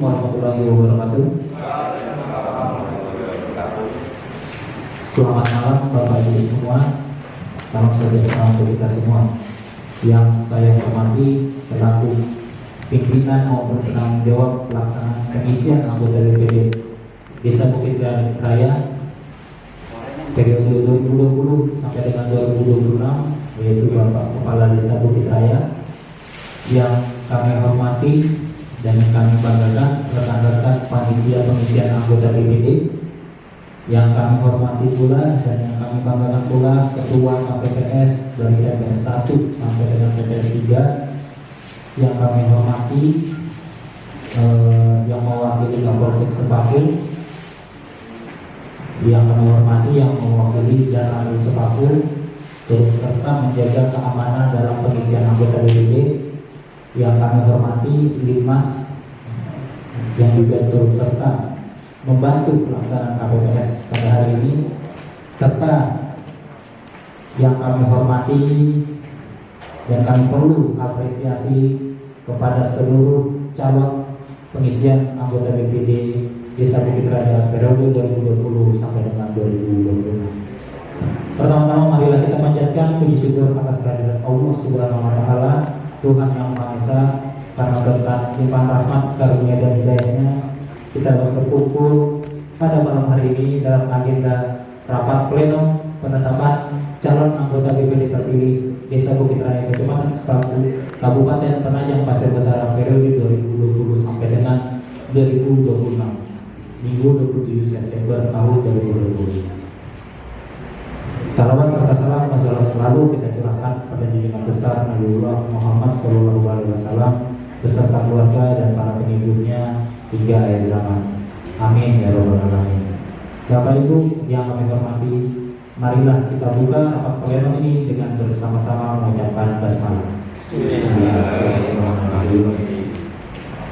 warahmatullahi wabarakatuh. Selamat malam Bapak Ibu semua. Salam sejahtera untuk kita semua. Yang saya hormati selaku pimpinan maupun penanggung jawab pelaksanaan pengisian anggota DPD Desa Bukit Raya periode 2020 sampai dengan 2026, yaitu Bapak Kepala Desa Bukit Raya. Yang kami hormati dan yang kami banggakan rekan-rekan panitia pengisian anggota DPD. Yang kami hormati pula dan yang kami banggakan pula Ketua KPPS dari TPS 1 sampai dengan TPS 3. Yang kami hormati yang mewakili Kapolsek Sepakul, yang kami hormati yang mewakili Danramil Sepakul, turut serta menjaga keamanan dalam pengisian anggota DPD. Yang kami hormati Linmas yang juga turut serta membantu pelaksanaan KPPS pada hari ini, serta yang kami hormati dan kami perlu apresiasi kepada seluruh calon pengisian anggota DPD Desa Bukit Raya periode 2020 sampai dengan 2026. Pertama-tama marilah kita panjatkan puji syukur atas kehadirat Allah Subhanahu wa Ta'ala, Tuhan yang Maha Esa, karena berkat limpahan rahmat, karunia dan hidayahnya kita berkumpul pada malam hari ini dalam agenda rapat pleno penetapan calon anggota DPD terpilih Desa Bukit Raya Kecamatan Sepakul, Kabupaten Penajam Pasir Utara periode 2020 sampai dengan 2026, Minggu 27 September tahun 2020. Salawat serta salam selalu kita curahkan pada junjungan besar Nabiullah Muhammad SAW beserta keluarga dan para pengikutnya hingga akhir zaman. Amin ya rabbal alamin. Bapak Ibu yang kami hormati, marilah kita buka rapat pleno ini dengan bersama-sama mengucapkan basmalah.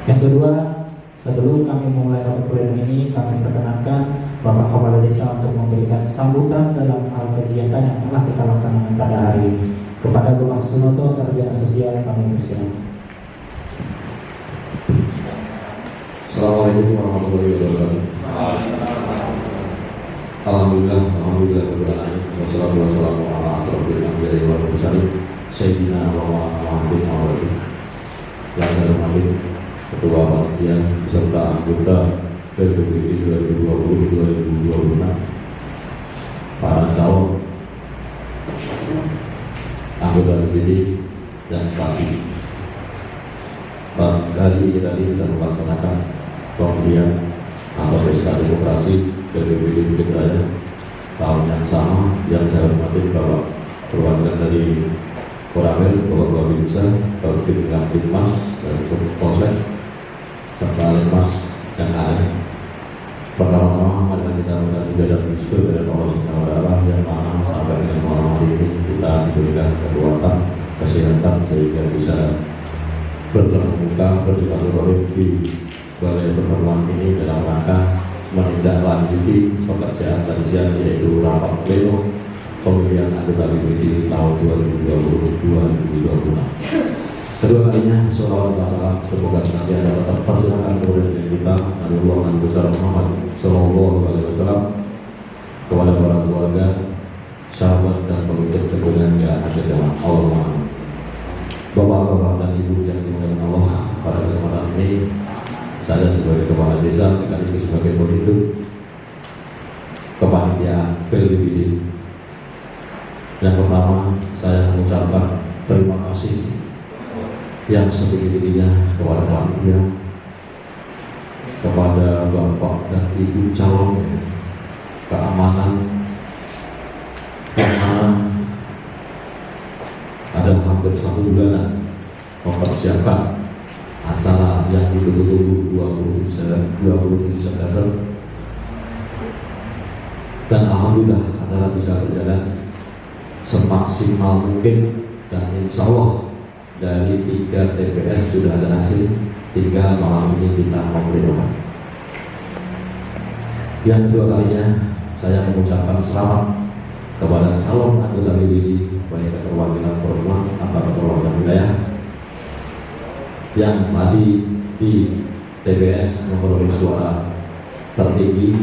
Yang kedua, sebelum kami memulai rapat pleno ini, kami perkenankan Bapak Kepala Desa untuk memberikan sambutan dalam hal kegiatan yang telah kita laksanakan pada hari ini. Kepada Bapak Sunoto, Sarjana Sosial, kami persilakan. Assalamualaikum warahmatullahi wabarakatuh. Alhamdulillah, wassalatu wassalamu ala asrofil anbiya'i wal mursalin sayyidina Muhammadin wa alihi. Yang saya hormati Ketua Panitia beserta anggota DPD 2020-2026, para calon anggota DPD yang tadi hari ini tadi kita melaksanakan pemilihan atau pesta demokrasi DPD Bukit Raya tahun yang sama. Yang saya hormati Bapak perwakilan dari Koramil, Bapak Babinsa, Bapak Binmas dari Polsek, serta Linmas yang lain. Pertama-tama marilah kita mengucapkan puja dan syukur kepada Allah Subhanahu wa Ta'ala yang mana sampai dengan malam hari ini kita diberikan kekuatan, kesehatan sehingga bisa bertemu muka bersilaturahim di balai pertemuan ini dalam rangka menindaklanjuti pekerjaan tadi siang, yaitu rapat pleno pemilihan anggota DPD tahun 2020-2026. Kedua kalinya, salawat dan salam semoga senantiasa tetap tercurahkan kepada kita Nabiullah Nabi besar Muhammad Sallallahu Alaihi Wasallam, kepada para keluarga, sahabat dan pengikut kemudian yang ada dalam Allah. Bapak-bapak dan ibu yang dimuliakan Allah, pada kesempatan ini saya sebagai kepala desa sekaligus sebagai pemimpin kepanitiaan DPD, yang pertama saya mengucapkan terima kasih yang setinggi-tingginya kepada panitia, kepada bapak dan ibu calon keamanan, karena ada hampir 1 bulan mempersiapkan acara yang ditunggu-tunggu 27 September, dan alhamdulillah acara bisa berjalan semaksimal mungkin, dan insya Allah dari 3 TPS sudah ada hasil, tinggal malam ini kita memperoleh. Yang kedua kalinya saya mengucapkan selamat kepada calon anggota DPD, baik keterwakilan perempuan atau keterwakilan wilayah, yang tadi di TPS memperoleh suara tertinggi.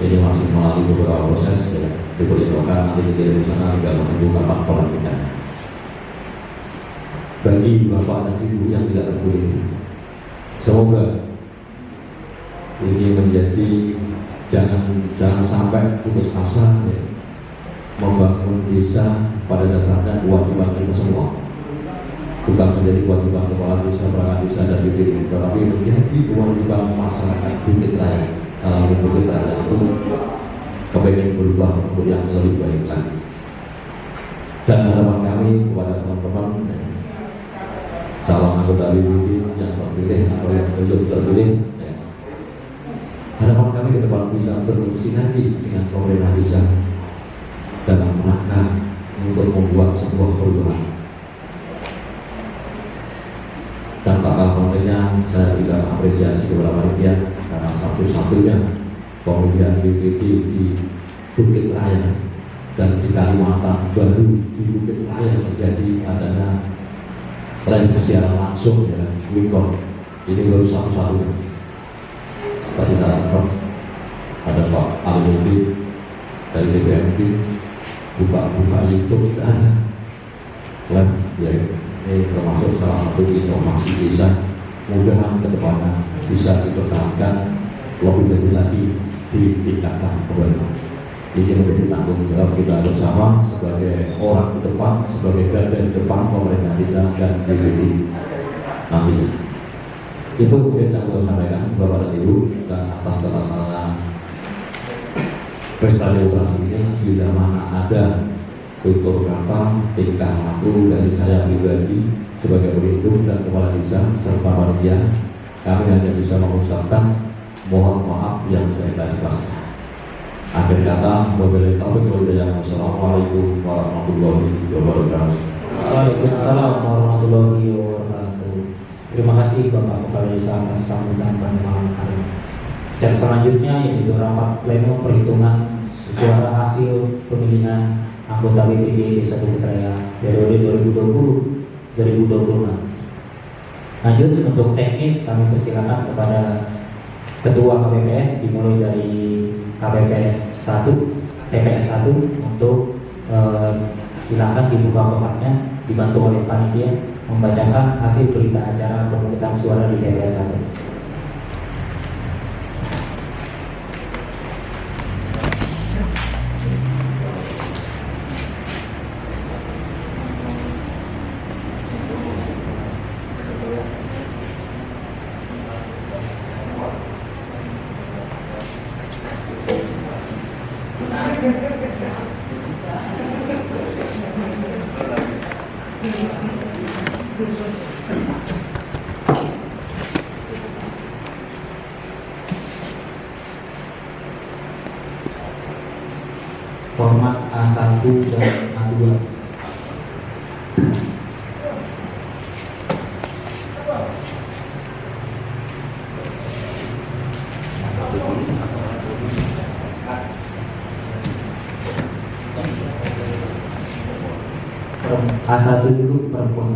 Ini masih melalui beberapa proses ya, diperhitungkan nanti dikirim di sana tinggal menunggu kapan pelantikan. Bagi bapak dan ibu yang tidak terpilih, semoga ini menjadi jangan sampai putus asa ya, membangun desa pada dasarnya kewajiban kita semua, bukan menjadi kewajiban kepala desa, perangkat desa dan BPD, tetapi menjadi kewajiban masyarakat Bukit Raya. Dalam Bukit Raya itu kepengen berubah untuk yang lebih baik lagi. Dan harapan kami kepada teman-teman calon anggota BPD yang terpilih atau yang belum terpilih, harapan kami ke depan bisa bersinergi dengan pemerintah desa dalam rangka untuk membuat sebuah perubahan. Dan tak kalah pentingnya, saya juga apresiasi kepada panitia karena satu-satunya pemilihan BPD di Bukit Raya dan di Kalimantan baru di Bukit Raya terjadi adanya live secara langsung ya, Wikon. Ini baru satu-satunya. Tadi saya sempat ada Pak Ali Mufti dari DPRD buka YouTube, tidak ada live ya. Ini termasuk salah satu inovasi desa. Mudah-mudahan ke depannya bisa dipertahankan lebih lagi, ditingkatkan kembali. Ini menjadi tanggung jawab kita bersama sebagai orang di depan, sebagai garda di depan pemerintah desa dan DPD nantinya. Itu mungkin yang saya sampaikan Bapak dan Ibu, dan atas terlaksananya pesta demokrasi ini bila mana ada tutur kata, tingkah laku dari saya pribadi sebagai pelindung dan kepala desa serta panitia, kami hanya bisa mengucapkan mohon maaf yang saya kasih. Akhir kata, wabillahi taufiq wal hidayah. Wassalamualaikum warahmatullahi wabarakatuh. Waalaikumsalam warahmatullahi wabarakatuh. Terima kasih Bapak Kepala Desa atas sambutan pada malam hari ini. Dan selanjutnya yaitu rapat pleno perhitungan suara hasil pemilihan anggota BPD Desa Bukit Raya periode 2020-2026. Lanjut untuk teknis, kami persilakan kepada Ketua KPPS dimulai dari KPPS 1, TPS 1 untuk silakan dibuka kotaknya, dibantu oleh panitia membacakan hasil berita acara pemungutan suara di TPS 1. Format A1 dan A2. A1 itu perempuan.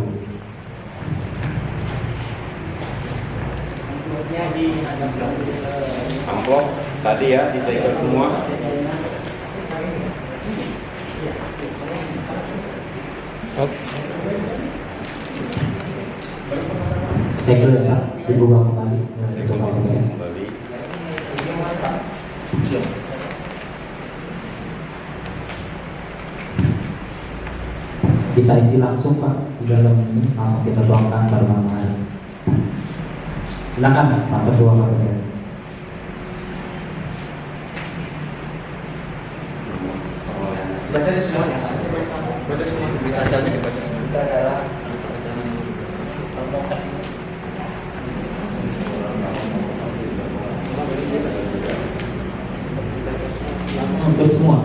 Amplop tadi ya disegel semua. Segel ya, dibuka kembali untuk KPPS. Kita isi langsung Pak di dalam ini, langsung kita tuangkan pada malam hari. Silakan Pak Ketua KPPS. Baca semuanya. Baca semua berita acaranya dibaca semua. Hampir semua.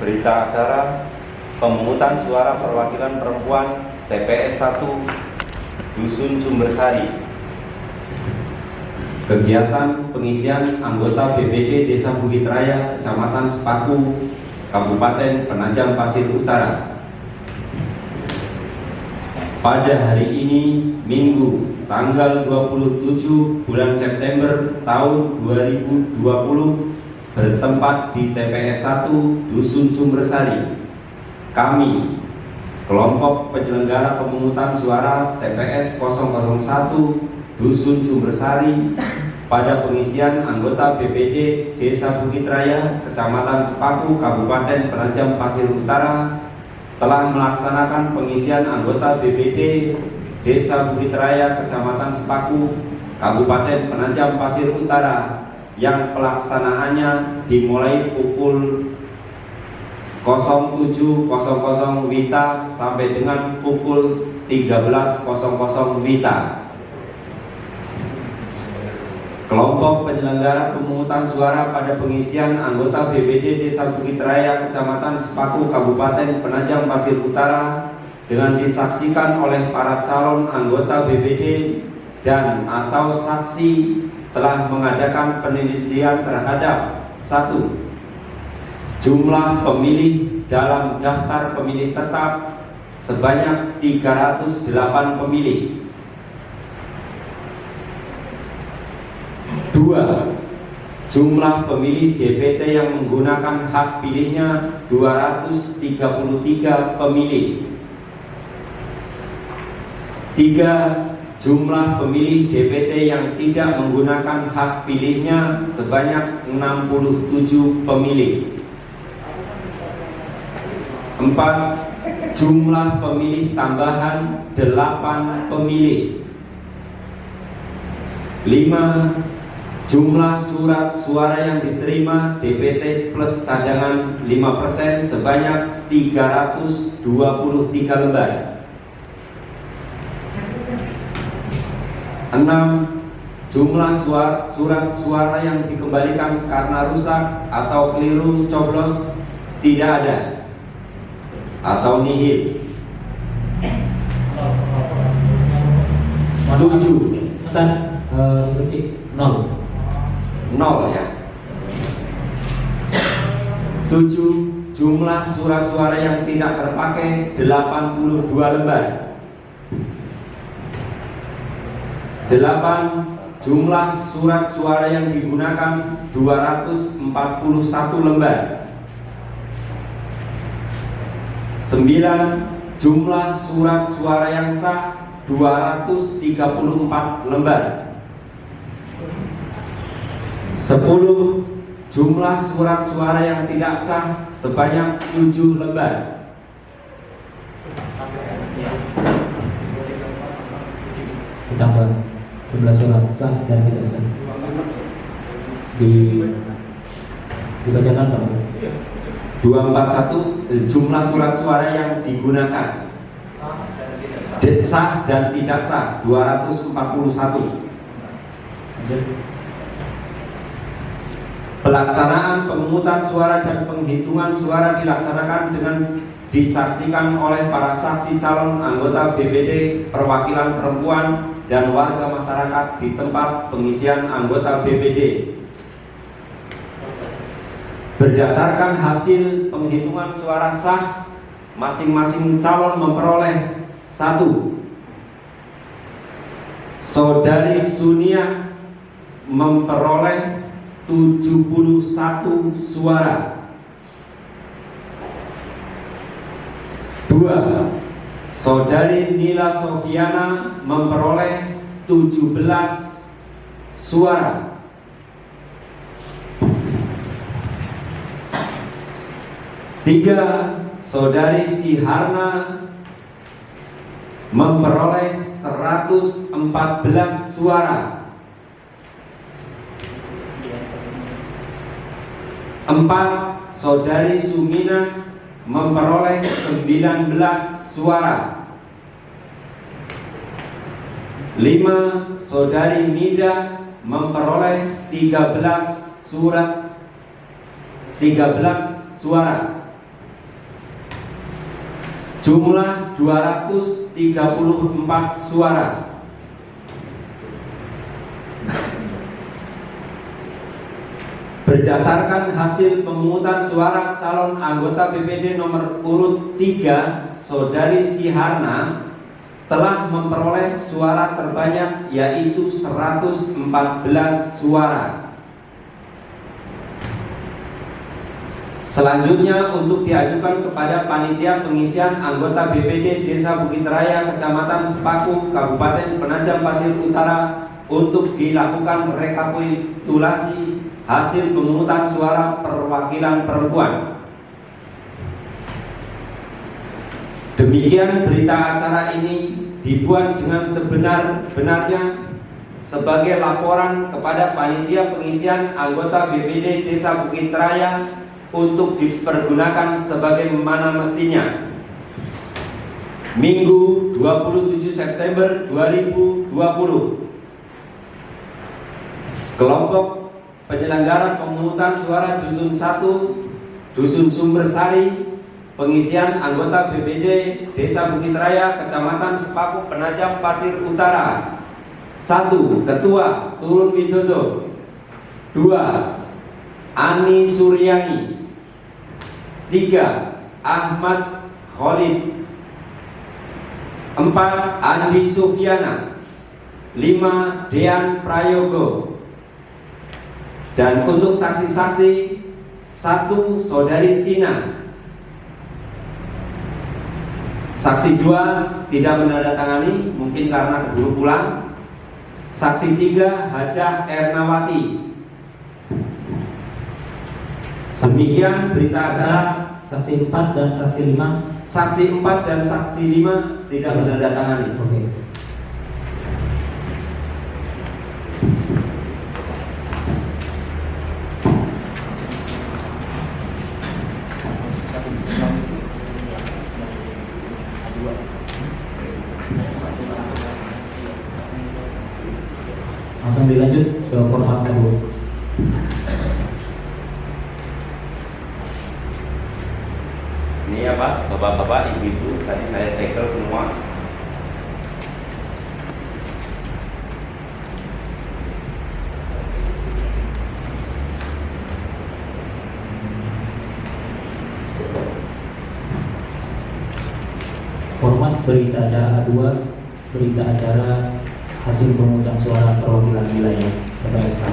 Berita acara pemungutan suara perwakilan perempuan TPS 1 Dusun Sumbersari. kegiatan pengisian anggota BPD Desa Bukit Raya, Kecamatan Sepaku, Kabupaten Penajam Pasir Utara. Pada hari ini, Minggu, tanggal 27 bulan September tahun 2020, bertempat di TPS 1 Dusun Sumbersari, kami, kelompok penyelenggara pemungutan suara TPS 001 Dusun Sumbersari, pada pengisian anggota BPD Desa Bukit Raya, Kecamatan Sepaku, Kabupaten Penajam Pasir Utara, telah melaksanakan pengisian anggota BPD Desa Bukit Raya, Kecamatan Sepaku, Kabupaten Penajam Pasir Utara, yang pelaksanaannya dimulai pukul 07.00 WITA sampai dengan pukul 13.00 WITA. Kelompok penyelenggara pemungutan suara pada pengisian anggota BPD Desa Bukit Raya, Kecamatan Sepaku, Kabupaten Penajam Pasir Utara, dengan disaksikan oleh para calon anggota BPD dan atau saksi, telah mengadakan penelitian terhadap 1. Jumlah pemilih dalam daftar pemilih tetap sebanyak 308 pemilih. 2. Jumlah pemilih DPT yang menggunakan hak pilihnya 233 pemilih. 3. Jumlah pemilih DPT yang tidak menggunakan hak pilihnya sebanyak 67 pemilih. 4. Jumlah pemilih tambahan 8 pemilih. 5. Jumlah surat suara yang diterima DPT plus cadangan 5% sebanyak 323 lembar. 6. Jumlah surat suara yang dikembalikan karena rusak atau keliru coblos tidak ada atau nihil. 7. Nol ya. 7. Jumlah surat suara yang tidak terpakai 82 lembar. 8. Jumlah surat suara yang digunakan 241 lembar. 9. Jumlah surat suara yang sah 234 lembar. 10. Jumlah surat suara yang tidak sah sebanyak 7 lembar. Ditambah jumlah surat sah dan tidak sah. Dibacakan Pak. 241. Jumlah surat suara yang digunakan sah dan tidak sah 241. Pelaksanaan pemungutan suara dan penghitungan suara dilaksanakan dengan disaksikan oleh para saksi calon anggota BPD, perwakilan perempuan, dan warga masyarakat di tempat pengisian anggota BPD. Berdasarkan hasil penghitungan suara sah, masing-masing calon memperoleh 1. Saudari Sunia memperoleh 71 suara. 2. Saudari Nila Sofiana memperoleh 17 suara. 3. Saudari Siharna memperoleh 114 suara. 4. Saudari Sumina memperoleh 19 suara. 5. Saudari Mida memperoleh 13 suara. Jumlah 234 suara. Berdasarkan hasil pemungutan suara calon anggota BPD nomor urut 3, Saudari Siharna telah memperoleh suara terbanyak yaitu 114 suara. Selanjutnya untuk diajukan kepada panitia pengisian anggota BPD Desa Bukit Raya Kecamatan Sepaku Kabupaten Penajam Pasir Utara untuk dilakukan rekapitulasi hasil pemungutan suara perwakilan perempuan. Demikian berita acara ini dibuat dengan sebenar-benarnya sebagai laporan kepada panitia pengisian anggota BPD Desa Bukit Raya untuk dipergunakan sebagaimana mestinya. Minggu 27 September 2020. Kelompok penyelenggara pemungutan suara Dusun 1, Dusun Sumbersari, pengisian anggota BPD Desa Bukit Raya Kecamatan Sepaku Penajam Pasir Utara. 1. Ketua Turun Widodo. 2. Ani Suryani. 3. Ahmad Khalid. 4. Andi Sufyana. 5. Dean Prayogo. Dan untuk saksi-saksi, 1. Saudari Tina. Saksi 2 tidak menandatangani, mungkin karena keburu pulang. Saksi 3 Hajah Ernawati. Demikian berita acara. Saksi 4 dan saksi 5. Saksi 4 dan saksi 5 tidak menandatangani. Oke. Langsung dilanjut ke format kedua. Ini ya Pak, Bapak-bapak, Ibu-ibu, tadi saya segel semua. Format berita acara A2, berita acara hasil pemungutan suara perwakilan wilayah TPS 1.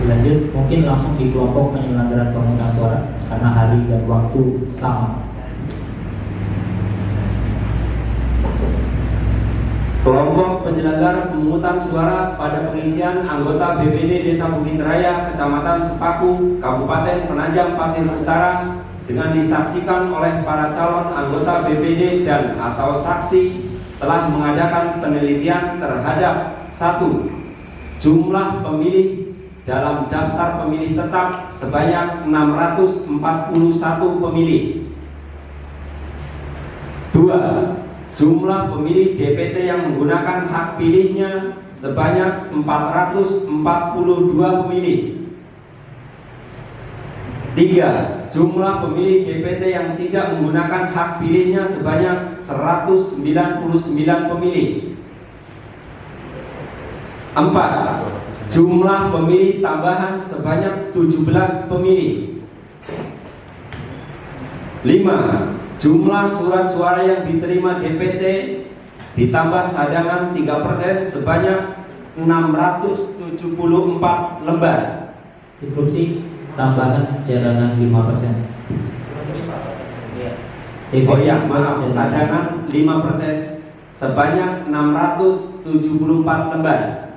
Lanjut, mungkin langsung di kelompok penyelenggaraan pemungutan suara karena hari dan waktu sama. Kelompok penyelenggara pemungutan suara pada pengisian anggota BPD Desa Bukit Raya Kecamatan Sepaku Kabupaten Penajam Pasir Utara dengan disaksikan oleh para calon anggota BPD dan atau saksi telah mengadakan penelitian terhadap 1. Jumlah pemilih dalam daftar pemilih tetap sebanyak 641 pemilih. 2. Jumlah pemilih DPT yang menggunakan hak pilihnya sebanyak 442 pemilih. 3. Jumlah pemilih DPT yang tidak menggunakan hak pilihnya sebanyak 199 pemilih. 4. Jumlah pemilih tambahan sebanyak 17 pemilih. 5. Jumlah surat suara yang diterima DPT ditambah cadangan 3% sebanyak 674 lembar. Instruksi tambahan cadangan 5%. Oh ya, maaf, cadangan 5% sebanyak 674 lembar.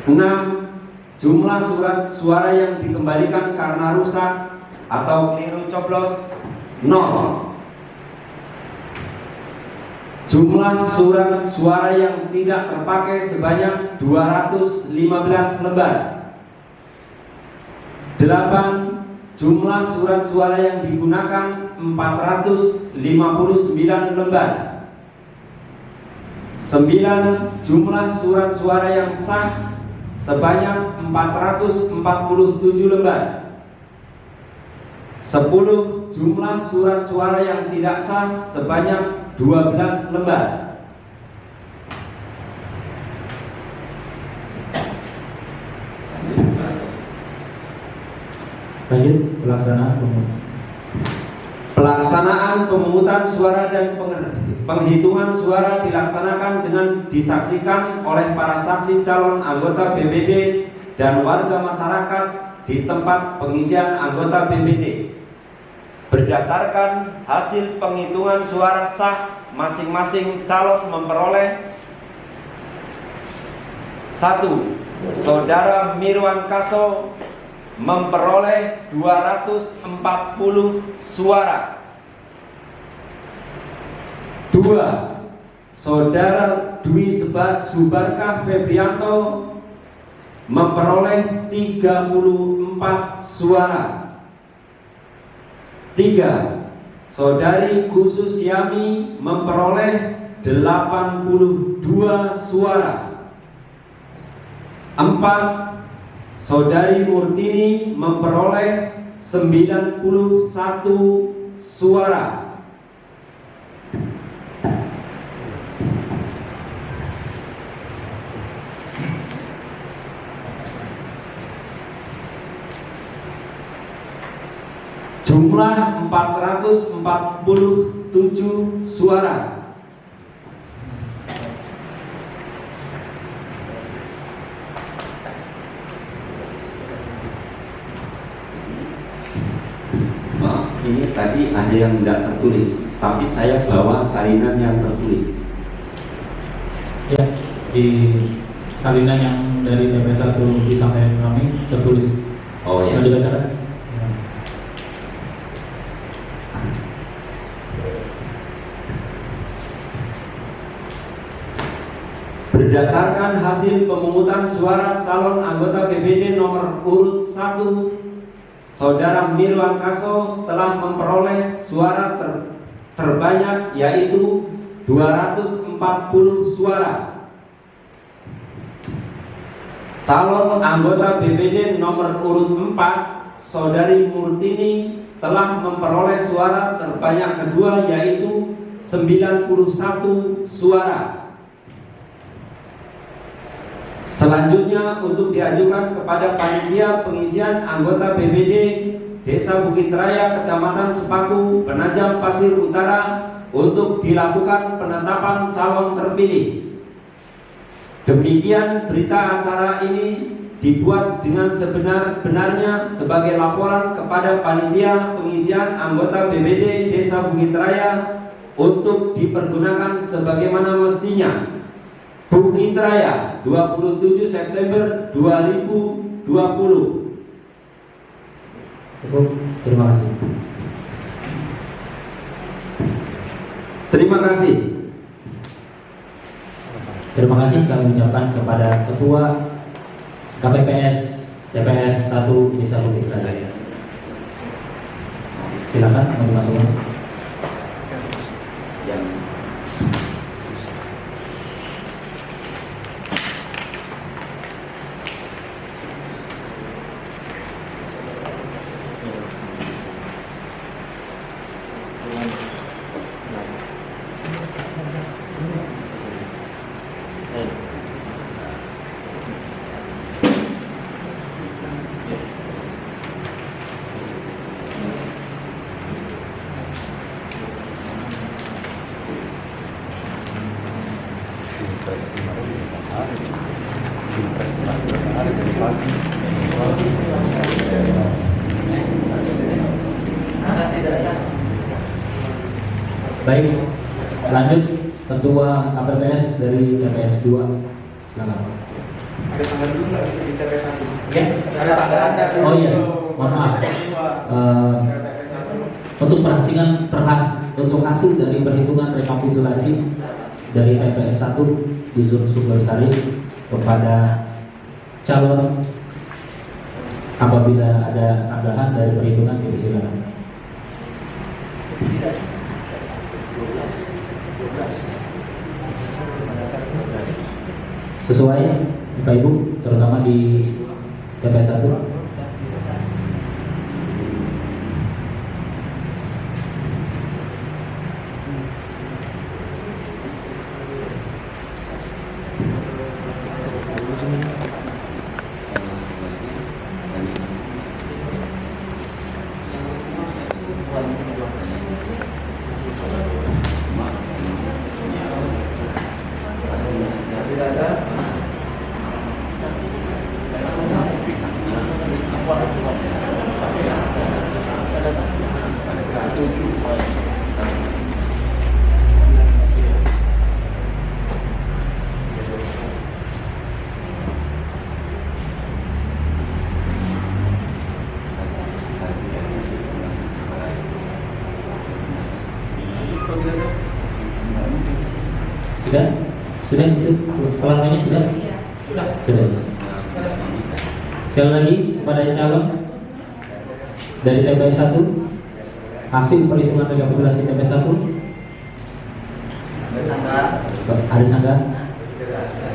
6. Jumlah surat suara yang dikembalikan karena rusak atau keliru coblos 0. Jumlah surat suara yang tidak terpakai sebanyak 215 lembar. 8. Jumlah surat suara yang digunakan 459 lembar. 9. Jumlah surat suara yang sah sebanyak 447 lembar. 10 jumlah surat suara yang tidak sah sebanyak 12 lembar. Lanjut pelaksanaan pemungutan. Pelaksanaan pemungutan suara dan penghitungan suara dilaksanakan dengan disaksikan oleh para saksi calon anggota BPD dan warga masyarakat di tempat pengisian anggota BPD. Berdasarkan hasil penghitungan suara sah, masing-masing calon memperoleh 1. Saudara Mirwan Kaso memperoleh 240 suara. 2. Saudara Dwi Subarkah Febrianto memperoleh 34 suara. 3. Saudari Khusus Yami memperoleh 82 suara. 4. Saudari Murtini memperoleh 91 suara. Jumlah 447 suara. Ini tadi ada yang tidak tertulis, tapi saya bawa salinan yang tertulis. Ya, di salinan yang dari TPS 1 disampaikan kami tertulis. Oh ya. Mau dibacakan? Berdasarkan hasil pemungutan suara calon anggota BPD nomor urut 1, Saudara Mirwan Kaso telah memperoleh suara terbanyak, yaitu 240 suara. Calon anggota BPD nomor urut 4, Saudari Murtini telah memperoleh suara terbanyak kedua, yaitu 91 suara. Selanjutnya untuk diajukan kepada panitia pengisian anggota BPD Desa Bukit Raya, Kecamatan Sepaku, Penajam Pasir Utara untuk dilakukan penetapan calon terpilih. Demikian berita acara ini dibuat dengan sebenar-benarnya sebagai laporan kepada panitia pengisian anggota BPD Desa Bukit Raya untuk dipergunakan sebagaimana mestinya. Bukit Raya, 27 September 2020. Cukup, terima kasih. Terima kasih. Terima kasih kami ucapkan kepada Ketua KPPS TPS 1 Desa Bukit Raya. Silakan mau dimasukkan. Baik, lanjut Ketua KPPS dari TPS 2. Silakan. Ada tanggal dulu nggak di TPS 1? Ya. Ada tanggal. Oh iya, mohon maaf. Untuk untuk hasil dari perhitungan rekapitulasi dari TPS 1 Dusun Sumbersari kepada calon, apabila ada sanggahan dari perhitungan, silakan. Sesuai Bapak Ibu, terutama di TPS 1. Sudah? Sudah itu pelanggannya sudah? Sudah. Sudah. Sekali lagi kepada calon dari TPS 1, hasil perhitungan rekapitulasi TPS 1. Ada sangka?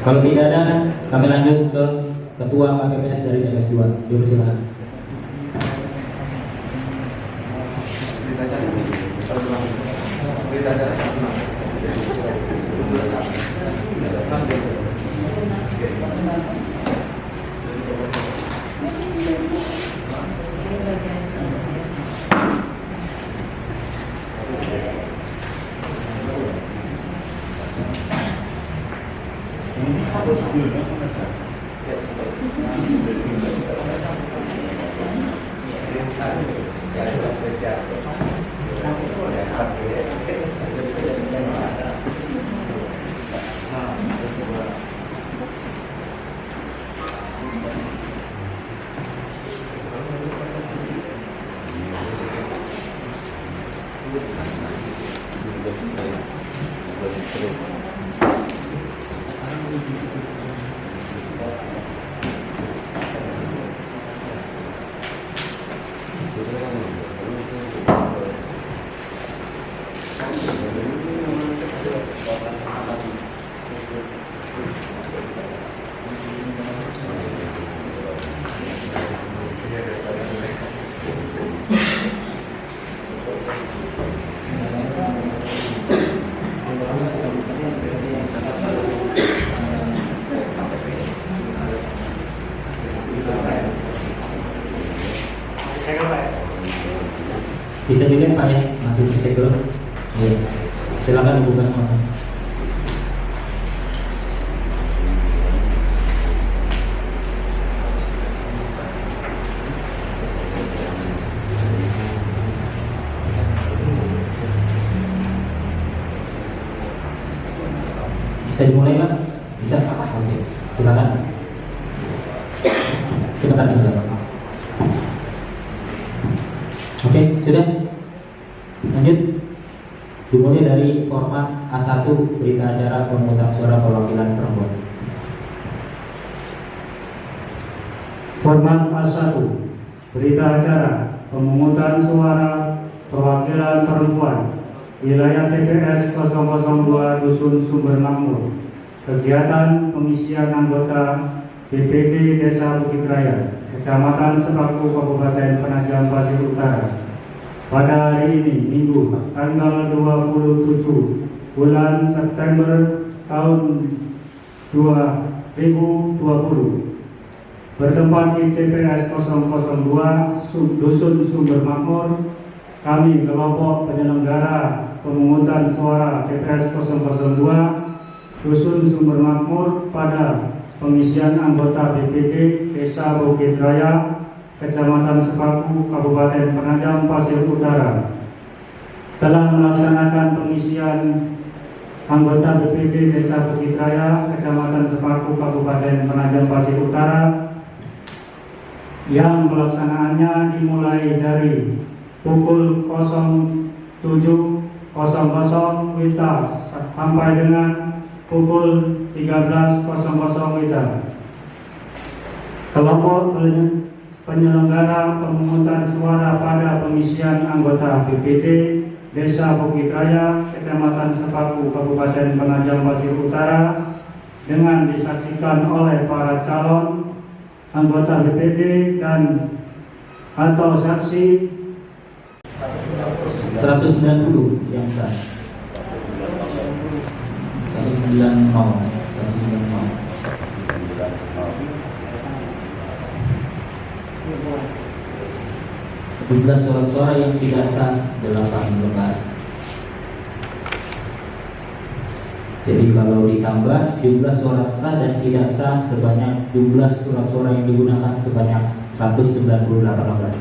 Kalau tidak ada, kami lanjut ke Ketua KPPS dari TPS 2. Dipersilakan. Bisa dilihat Pak ya, masuk ke segel. Ya. Silakan dibuka sama. Bisa dimulai Pak? Bisa? Oke. Silakan. Silakan. Oke, sudah. Lanjut. Dimulai dari format A1 berita acara pemungutan suara perwakilan perempuan. Format A1 berita acara pemungutan suara perwakilan perempuan wilayah TPS 002 Dusun Sumber Makmur. Kegiatan pengisian anggota BPD Desa Bukit Raya, Kecamatan Sepaku, Kabupaten Penajam Pasir Utara. Pada hari ini, Minggu, tanggal 27 bulan September tahun 2020, bertempat di TPS 002 Dusun Sumber Makmur, kami kelompok penyelenggara pemungutan suara TPS 002 Dusun Sumber Makmur pada pengisian anggota BPD Desa Bukit Raya, Kecamatan Sepaku, Kabupaten Penajam Pasir Utara, telah melaksanakan pengisian anggota BPD Desa Bukit Raya, Kecamatan Sepaku, Kabupaten Penajam Pasir Utara, yang pelaksanaannya dimulai dari pukul 07.00 WITA sampai dengan pukul 13.00 WITA. Kelompok penyelenggara pemungutan suara pada pengisian anggota BPD Desa Bukit Raya, Kecamatan Sepaku, Kabupaten Penajam Pasir Utara, dengan disaksikan oleh para calon anggota BPD dan atau saksi 190 yang sah. 190. 12 suara-suara yang tidak sah 8 lembar. Jadi kalau ditambah jumlah suara sah dan tidak sah sebanyak jumlah surat-suara yang digunakan sebanyak 198 lembar.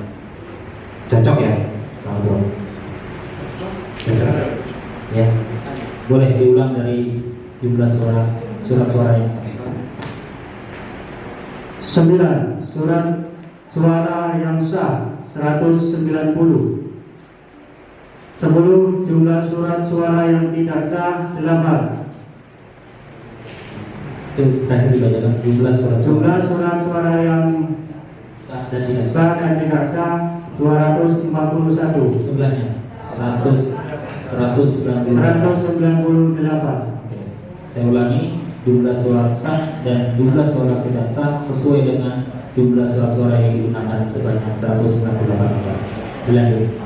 Cocok ya? Cocok. Ya. Boleh diulang dari jumlah surat-suara yang sah. 9. Surat suara yang sah 190. 10. 10. Jumlah surat suara yang tidak sah 8. Itu terakhir dibacakan jumlah surat Jumlah surat suara yang sah dan tidak sah. sah dan tidak sah 241. Sebelahnya 198. Oke. Saya ulangi, jumlah surat sah dan jumlah surat tidak sah sesuai dengan jumlah surat-suara yang digunakan sebanyak 198. Dilanjut.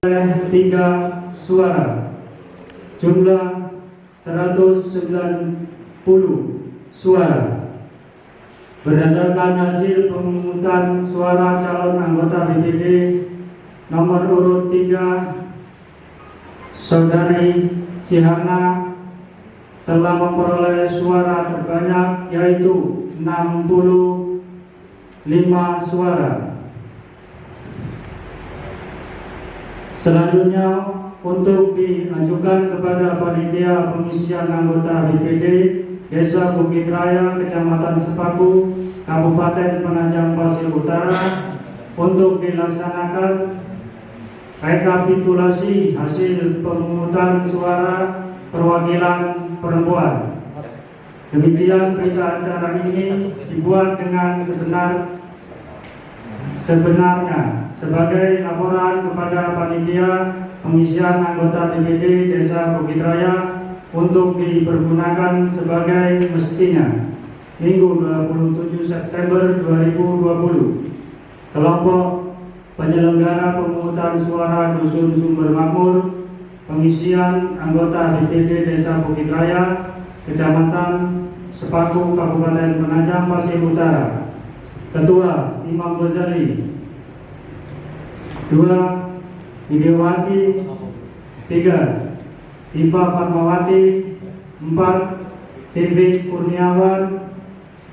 3 suara. Jumlah 190 suara. Berdasarkan hasil pemungutan suara calon anggota BPD nomor urut 3, Saudari Sihana telah memperoleh suara terbanyak, yaitu 65 suara. Selanjutnya, untuk diajukan kepada panitia pengisian anggota BPD Desa Bukit Raya, Kecamatan Sepaku, Kabupaten Penajam Pasir Utara, untuk dilaksanakan rekapitulasi hasil pemungutan suara perwakilan perempuan. Demikian berita acara ini dibuat dengan sebenarnya sebagai laporan kepada panitia pengisian anggota DPD Desa Bukit Raya untuk dipergunakan sebagai mestinya. Minggu 27 September 2020. Kelompok penyelenggara pemungutan suara Dusun Sumber Makmur, pengisian anggota DPD Desa Bukit Raya, Kecamatan Sepaku, Kabupaten Penajam Pasir Utara. Ketua Imam Ghazali. 2. Widiawati. 3. Iva Fatmawati. 4. Vivi Kurniawan.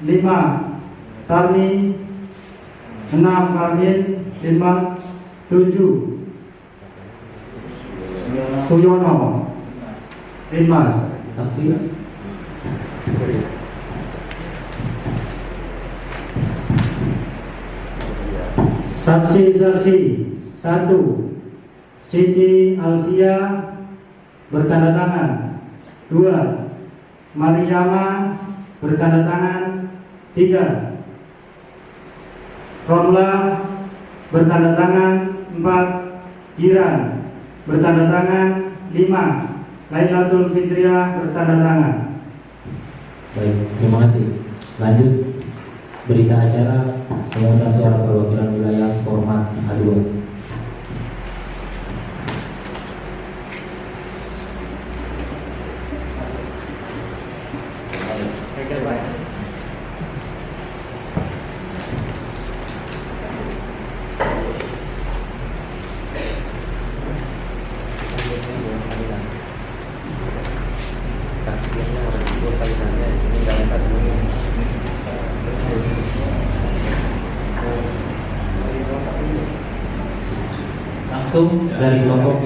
5. Tarni. 6. Karmin. 5. 7. Suyono. 5. Saksi. Saksi-saksi. 1. Siti Alfia bertanda tangan. 2. Mariama bertanda tangan. 3. Romla bertanda tangan. 4. Giran bertanda tangan. 5. Lailatul Fitriah bertanda tangan. Baik, terima kasih. Lanjut berita acara pemungutan suara perwakilan wilayah format A2. Langsung dari kelompok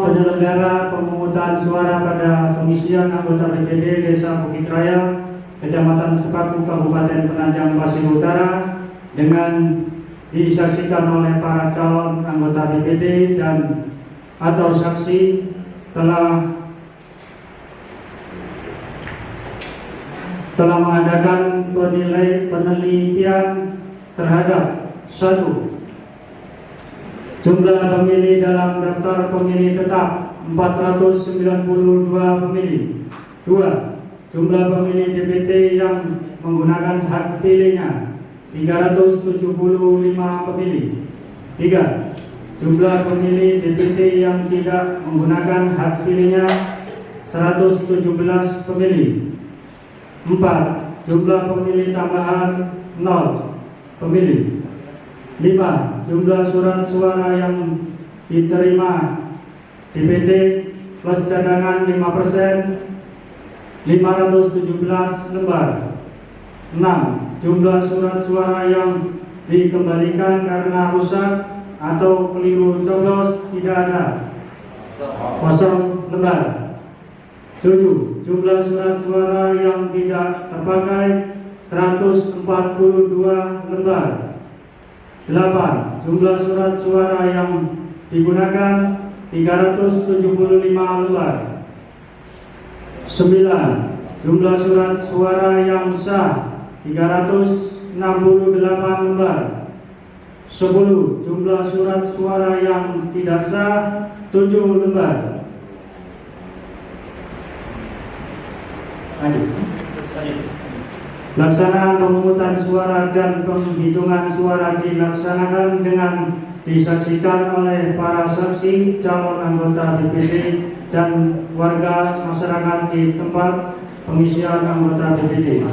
penyelenggara pemungutan suara pada pengisian anggota DPD Desa Bukit Raya, Kecamatan Sepaku, Kabupaten Penajam Pasir Utara, dengan disaksikan oleh para calon anggota DPD dan atau saksi telah mengadakan penelitian terhadap 1. Jumlah pemilih dalam daftar pemilih tetap 492 pemilih. 2. Jumlah pemilih DPT yang menggunakan hak pilihnya 375 pemilih. 3. Jumlah pemilih DPT yang tidak menggunakan hak pilihnya 117 pemilih. 4. Jumlah pemilih tambahan 0 pemilih. 5. Jumlah surat suara yang diterima DPT plus cadangan 5%, 517 lembar. 6. Jumlah surat suara yang dikembalikan karena rusak atau keliru coblos tidak ada, 0 lembar. 7. Jumlah surat suara yang tidak terpakai 142 lembar. 8. Jumlah surat suara yang digunakan 375 lembar. 9. Jumlah surat suara yang sah 368 lembar. 10. Jumlah surat suara yang tidak sah 7 lembar. Pelaksanaan pemungutan suara dan penghitungan suara dilaksanakan dengan disaksikan oleh para saksi, calon anggota BPD dan warga masyarakat di tempat pengisian anggota BPD.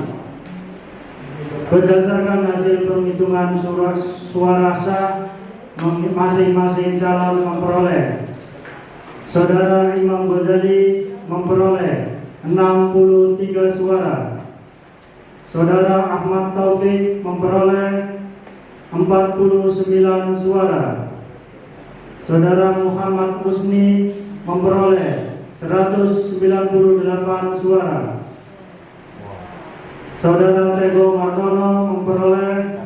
Berdasarkan hasil penghitungan suara sah, masing-masing calon memperoleh: Saudara Imam Ghazali memperoleh 63 suara. Saudara Ahmad Taufik memperoleh 49 suara. Saudara Muhammad Husni memperoleh 198 suara. Saudara Tego Martono memperoleh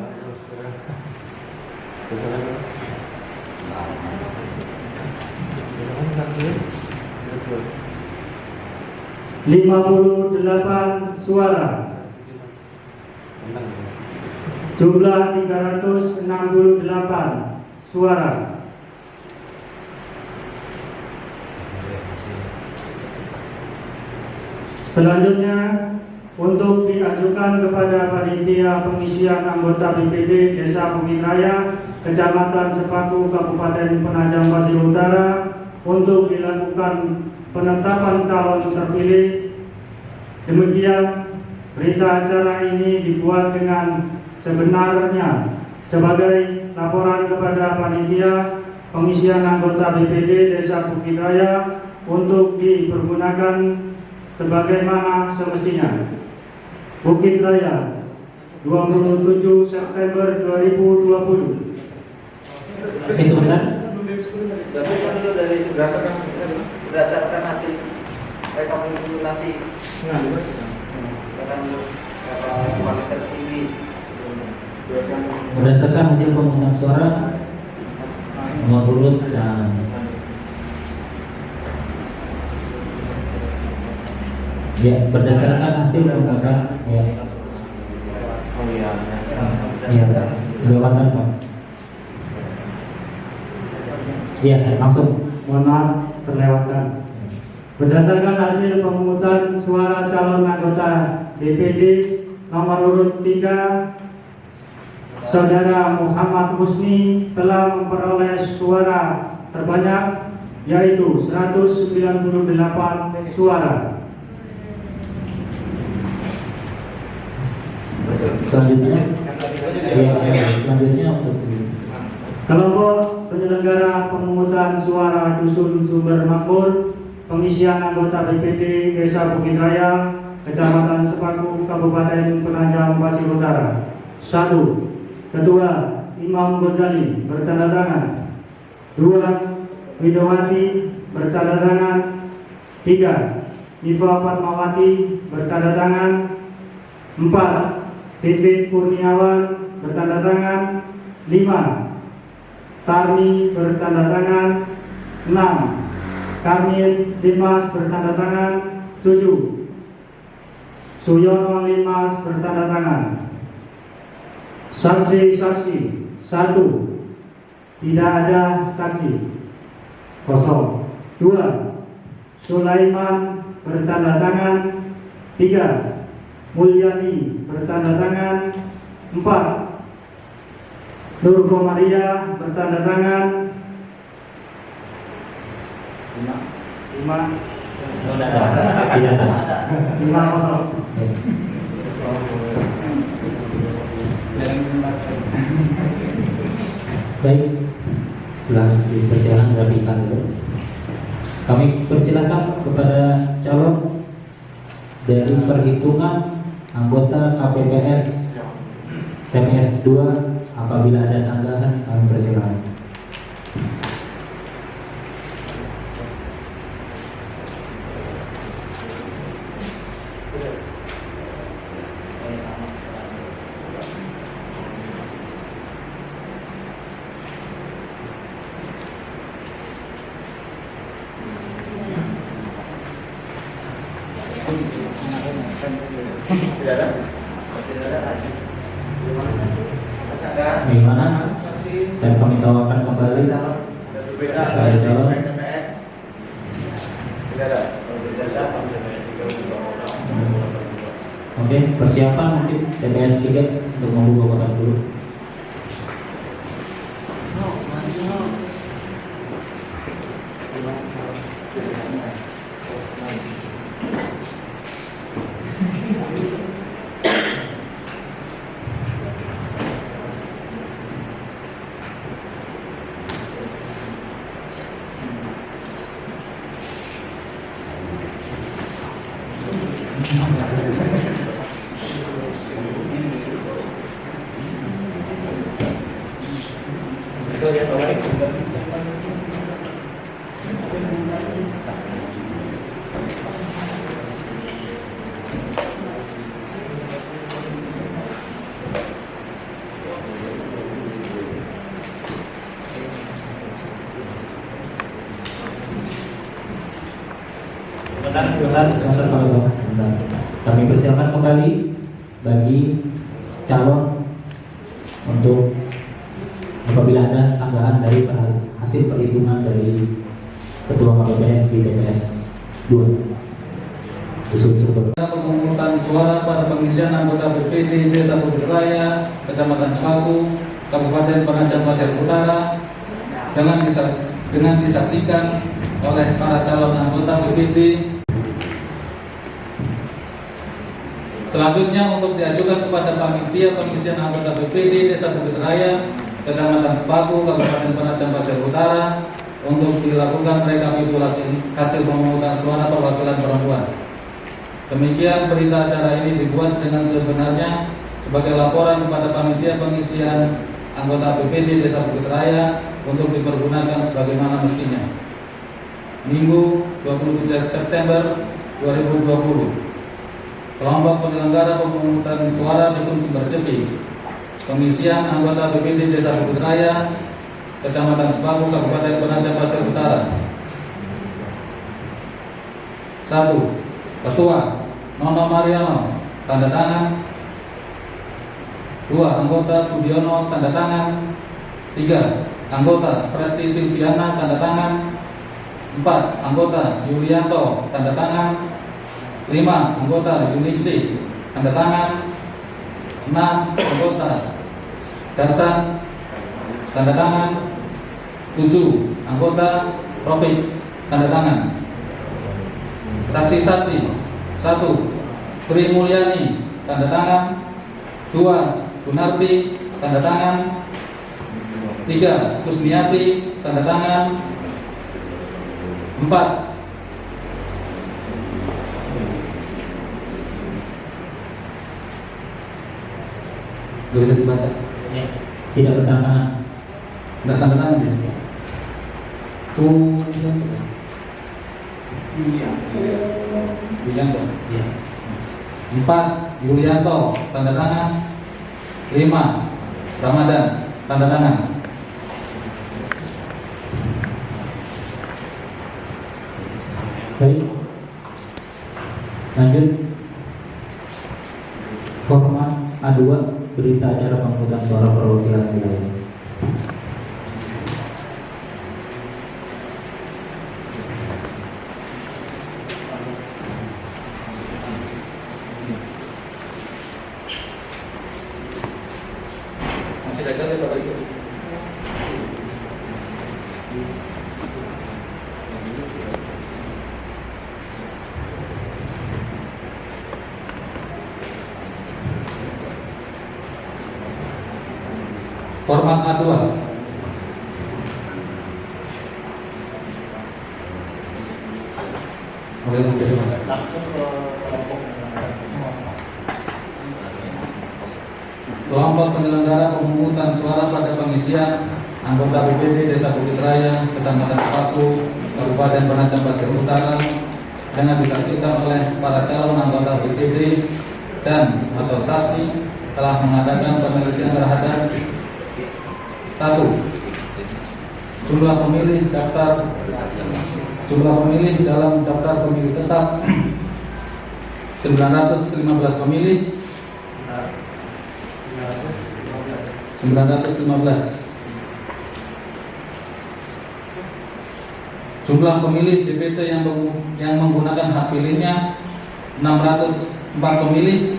58 suara. Jumlah 368 suara. Selanjutnya, untuk diajukan kepada panitia pengisian anggota BPD Desa Bukit Raya, Kecamatan Sepaku, Kabupaten Penajam Pasir Utara, untuk dilakukan penetapan calon terpilih. Demikian, berita acara ini dibuat dengan sebenarnya sebagai laporan kepada panitia pengisian anggota BPD Desa Bukit Raya untuk dipergunakan sebagaimana semestinya. Bukit Raya, 27 September 2020. Oke, sebentar. Berdasarkan hasil rekapitulasi paling tertinggi Berdasarkan hasil pemungutan suara nomor urut dan ya, berdasarkan hasil pemungutan ya. Oh iya, Iya, jawaban Pak. Iya, langsung. Mohon maaf terlewatkan. Berdasarkan hasil pemungutan suara calon anggota DPD nomor urut 3, Saudara Muhammad Husni telah memperoleh suara terbanyak, yaitu 198 suara. Selanjutnya untuk Kelompok penyelenggara pemungutan suara Dusun Sumber Makmur, pengisian anggota BPD Desa Bukit Raya, Kecamatan Sepaku, Kabupaten Penajam Pasir Utara. 1. Ketua Imam Ghazali bertanda tangan. 2. Widowati bertanda tangan. 3. Iva Fatmawati bertanda tangan. 4. Fitri Kurniawan bertanda tangan. 5. Tarni bertanda tangan. 6. Kamil Dimas bertanda tangan. 7. Suyono Limas bertanda tangan. Saksi-saksi 1. Tidak ada saksi. Kosong. 2. Sulaiman bertanda tangan. 3. Mulyani bertanda tangan. 4. Nur Komaria bertanda tangan. 5 kosong. baik, setelah dipersilakan rapikan dulu. Kami persilakan kepada calon dari perhitungan anggota KPPS TPS 2. Apabila ada sanggahan, kami persilakan. Bagaimana? Saya kami tawarkan kembali. Berbeda Dari calon. TPS. Tidak ada. Kalau berbeda sama TPS 3 juga orang. Oke, persiapan mungkin TPS 3 untuk membuka kotak dulu. Sebentar Pak Ketua. Sebentar. Kami persiapkan kembali bagi calon untuk apabila ada sanggahan dari hasil perhitungan dari Ketua KPPS di TPS 2. Pemungutan suara pada pengisian anggota BPD Desa Bukit Raya, Kecamatan Sepaku, Kabupaten Penajam Pasir Utara dengan disaksikan oleh para calon anggota BPD. Selanjutnya untuk diajukan kepada panitia pengisian anggota BPD Desa Bukit Raya, Kecamatan Sepaku, Kabupaten Penajam Pasir Utara untuk dilakukan rekapitulasi hasil pemungutan suara perwakilan perempuan. Demikian berita acara ini dibuat dengan sebenarnya sebagai laporan kepada panitia pengisian anggota BPD Desa Bukit Raya untuk dipergunakan sebagaimana mestinya. Minggu 27 September 2020. Kelompok penyelenggara pemungutan suara Dusun Sumber Jepi, pengisian anggota BPD Desa Bukit Raya, Kecamatan Sepaku, Kabupaten Penajam Pasir Utara. 1. Ketua Nono Mariano, tanda tangan. 2. Anggota Budiono, tanda tangan. 3. Anggota Presti Silviana, tanda tangan. 4. Anggota Yulianto, tanda tangan. 5. Anggota Yuningsi, tanda tangan. 6. Anggota Darsan, tanda tangan. 7. Anggota Profik, tanda tangan. Saksi-saksi: 1. Sri Mulyani, tanda tangan. 2. Gunarti, tanda tangan. 3. Kusniati, tanda tangan. 4. Gak bisa dibaca. Tidak bertangan. Tidak tanda tangan ya. Yulianto. Ya. 4. Yulianto, tanda tangan. 5. Ramadan, tanda tangan. Baik. Lanjut. Format A2, berita acara pemungutan suara perwakilan wilayah. Masih ada kali Bapak Ibu. Format A2. Boleh menjadi Langsung ke kelompok kelompok penyelenggara pemungutan suara pada pengisian anggota BPD Desa Bukit Raya, Kecamatan Sepaku, Kabupaten Penajam Pasir Utara dengan disaksikan oleh para calon anggota BPD dan atau saksi telah mengadakan penelitian terhadap 1. Jumlah pemilih dalam daftar pemilih tetap 915 pemilih. 915. Jumlah pemilih DPT yang menggunakan hak pilihnya 604 pemilih.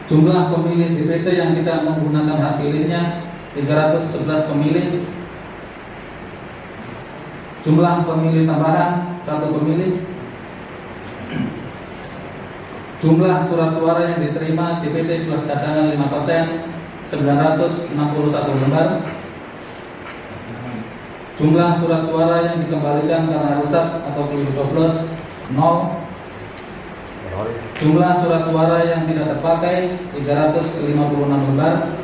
Jumlah pemilih DPT yang tidak menggunakan hak pilihnya 311 pemilih. Jumlah pemilih tambahan 1 pemilih. Jumlah surat suara yang diterima DPT plus cadangan 5% 961 lembar. Jumlah surat suara yang dikembalikan karena rusak atau keliru coblos 0. Jumlah surat suara yang tidak terpakai 356 lembar.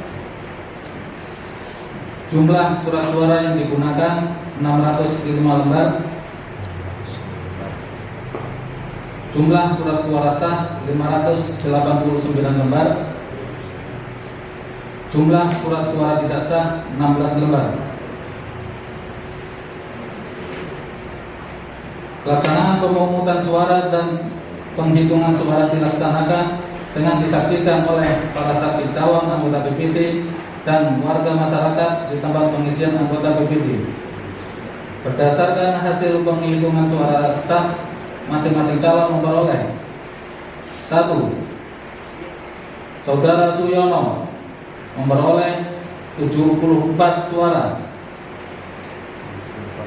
Jumlah surat suara yang digunakan 605 lembar. Jumlah surat suara sah 589 lembar. Jumlah surat suara tidak sah 16 lembar. Pelaksanaan pemungutan suara dan penghitungan suara dilaksanakan dengan disaksikan oleh para saksi calon anggota BPT dan warga masyarakat di tempat pengisian anggota BPT. Berdasarkan hasil penghitungan suara sah, masing-masing calon memperoleh 1. Saudara Suyono memperoleh 74 suara.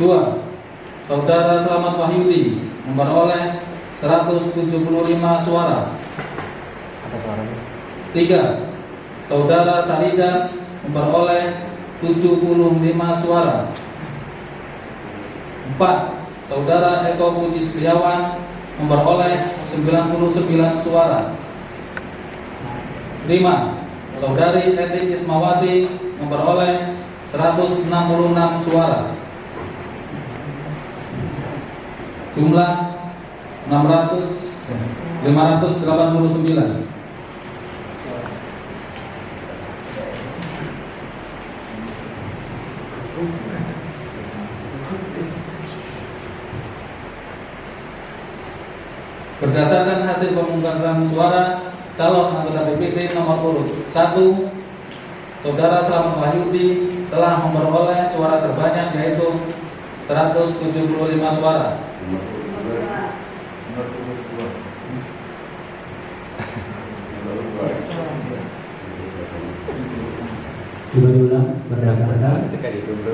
2. Saudara Selamat Wahyudi memperoleh 175 suara. 3. Saudara Sarida memperoleh 75 suara. 4. Saudara Eko Puji Setiawan memperoleh 99 suara. 5. Saudari Eti Ismawati memperoleh 166 suara. Jumlah 589. Berdasarkan hasil pemungutan suara calon anggota BPT nomor urut 1, Saudara Selamat Wahyudi telah memperoleh suara terbanyak yaitu 175 suara.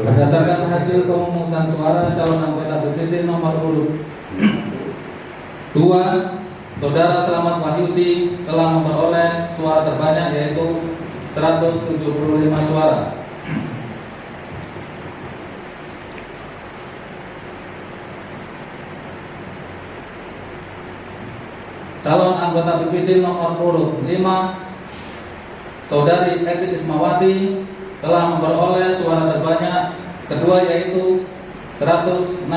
Berdasarkan hasil pemungutan suara calon anggota BPT nomor urut 2, Saudara Selamat Wahyudi telah memperoleh suara terbanyak yaitu 175 suara. Calon anggota BPT nomor urut 5, Saudari Eti Ismawati telah memperoleh suara terbanyak kedua yaitu 166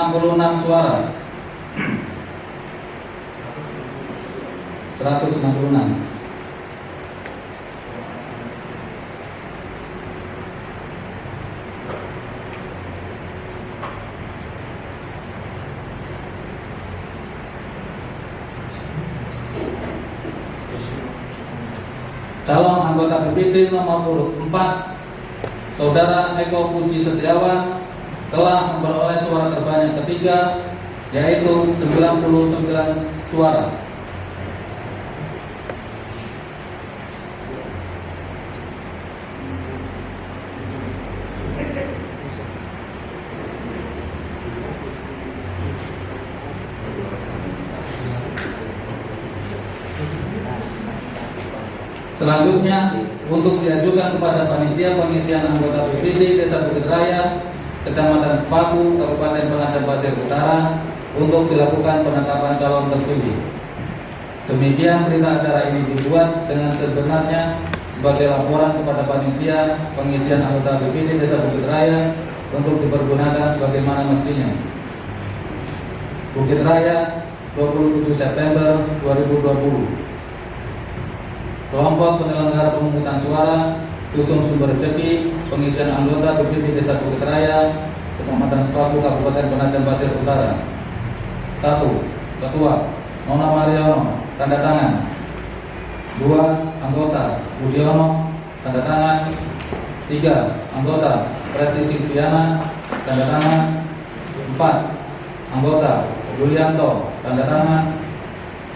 suara. 166. Calon anggota BPT nomor urut 4, Saudara Eko Puji Setiawan telah memperoleh suara terbanyak ketiga yaitu 99 suara. Selanjutnya, untuk diajukan kepada panitia pengisian anggota BPT Desa Bukit Raya, Kecamatan Sepaku, Kabupaten Penajam Pasir Utara, untuk dilakukan penetapan calon terpilih. Demikian berita acara ini dibuat dengan sebenarnya sebagai laporan kepada panitia pengisian anggota BPT Desa Bukit Raya untuk dipergunakan sebagaimana mestinya. Bukit Raya, 27 September 2020. Kelompok penyelenggara pemungutan suara Dusun Sumber Rezeki, pengisian anggota BPT Desa Bukit Raya, Kecamatan Sepaku, Kabupaten Penajam Pasir Utara. 1. Ketua Nona Mariono, tanda tangan. 2. Anggota Budiono, tanda tangan. 3. Anggota Presti Silviana, tanda tangan. 4. Anggota Yulianto, tanda tangan.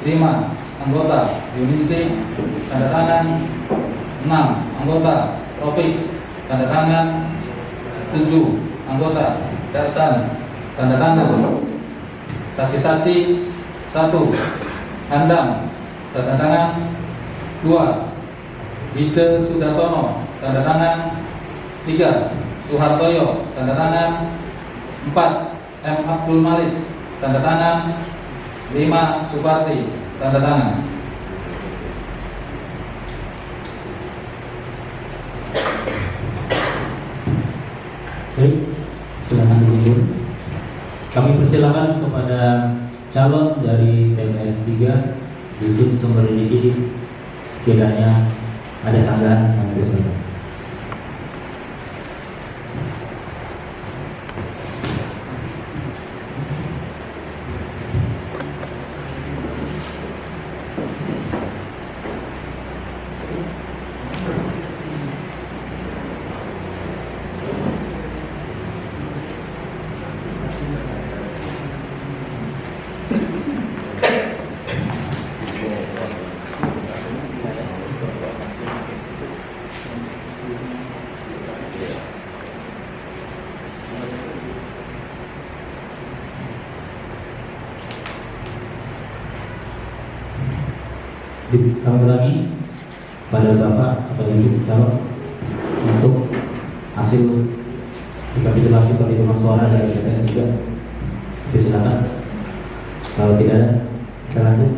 5. Anggota Yunisi, tanda tangan. 6. Anggota Rofik, tanda tangan. 7. Anggota Darsan, tanda tangan. Saksi-saksi: 1. Handam, tanda tangan. 2. Ide Sudarsono, tanda tangan. 3. Suhartoyo, tanda tangan. 4. M. Abdul Malik, tanda tangan. 5. Suparti, tanda tangan. Baik, silakan ditunjuk. Kami persilakan kepada calon dari TPS 3 Dusun Sumber Diki, sekiranya ada sanggahan kami persilakan. Kami ulangi pada Bapak atau Ibu calon untuk hasil rekapitulasi penghitungan suara dari TPS 3. Silakan. Kalau tidak ada, kita lanjut.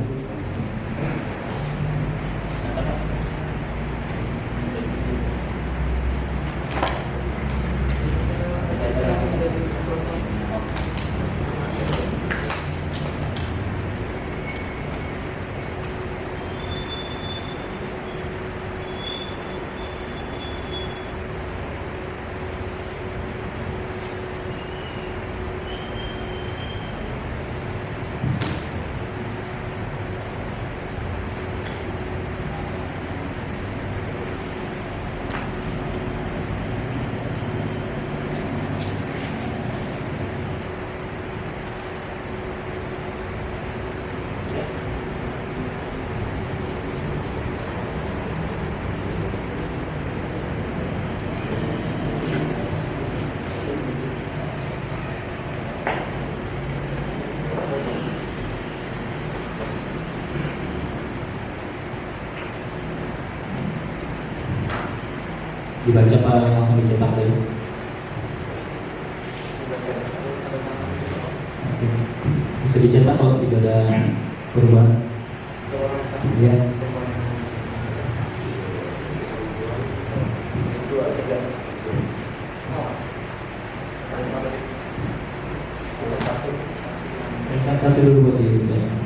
Dibaca Pak, langsung dicetak saja. Oke. Bisa dicetak kalau tidak ada perubahan. Ya. Satu dulu buat ini.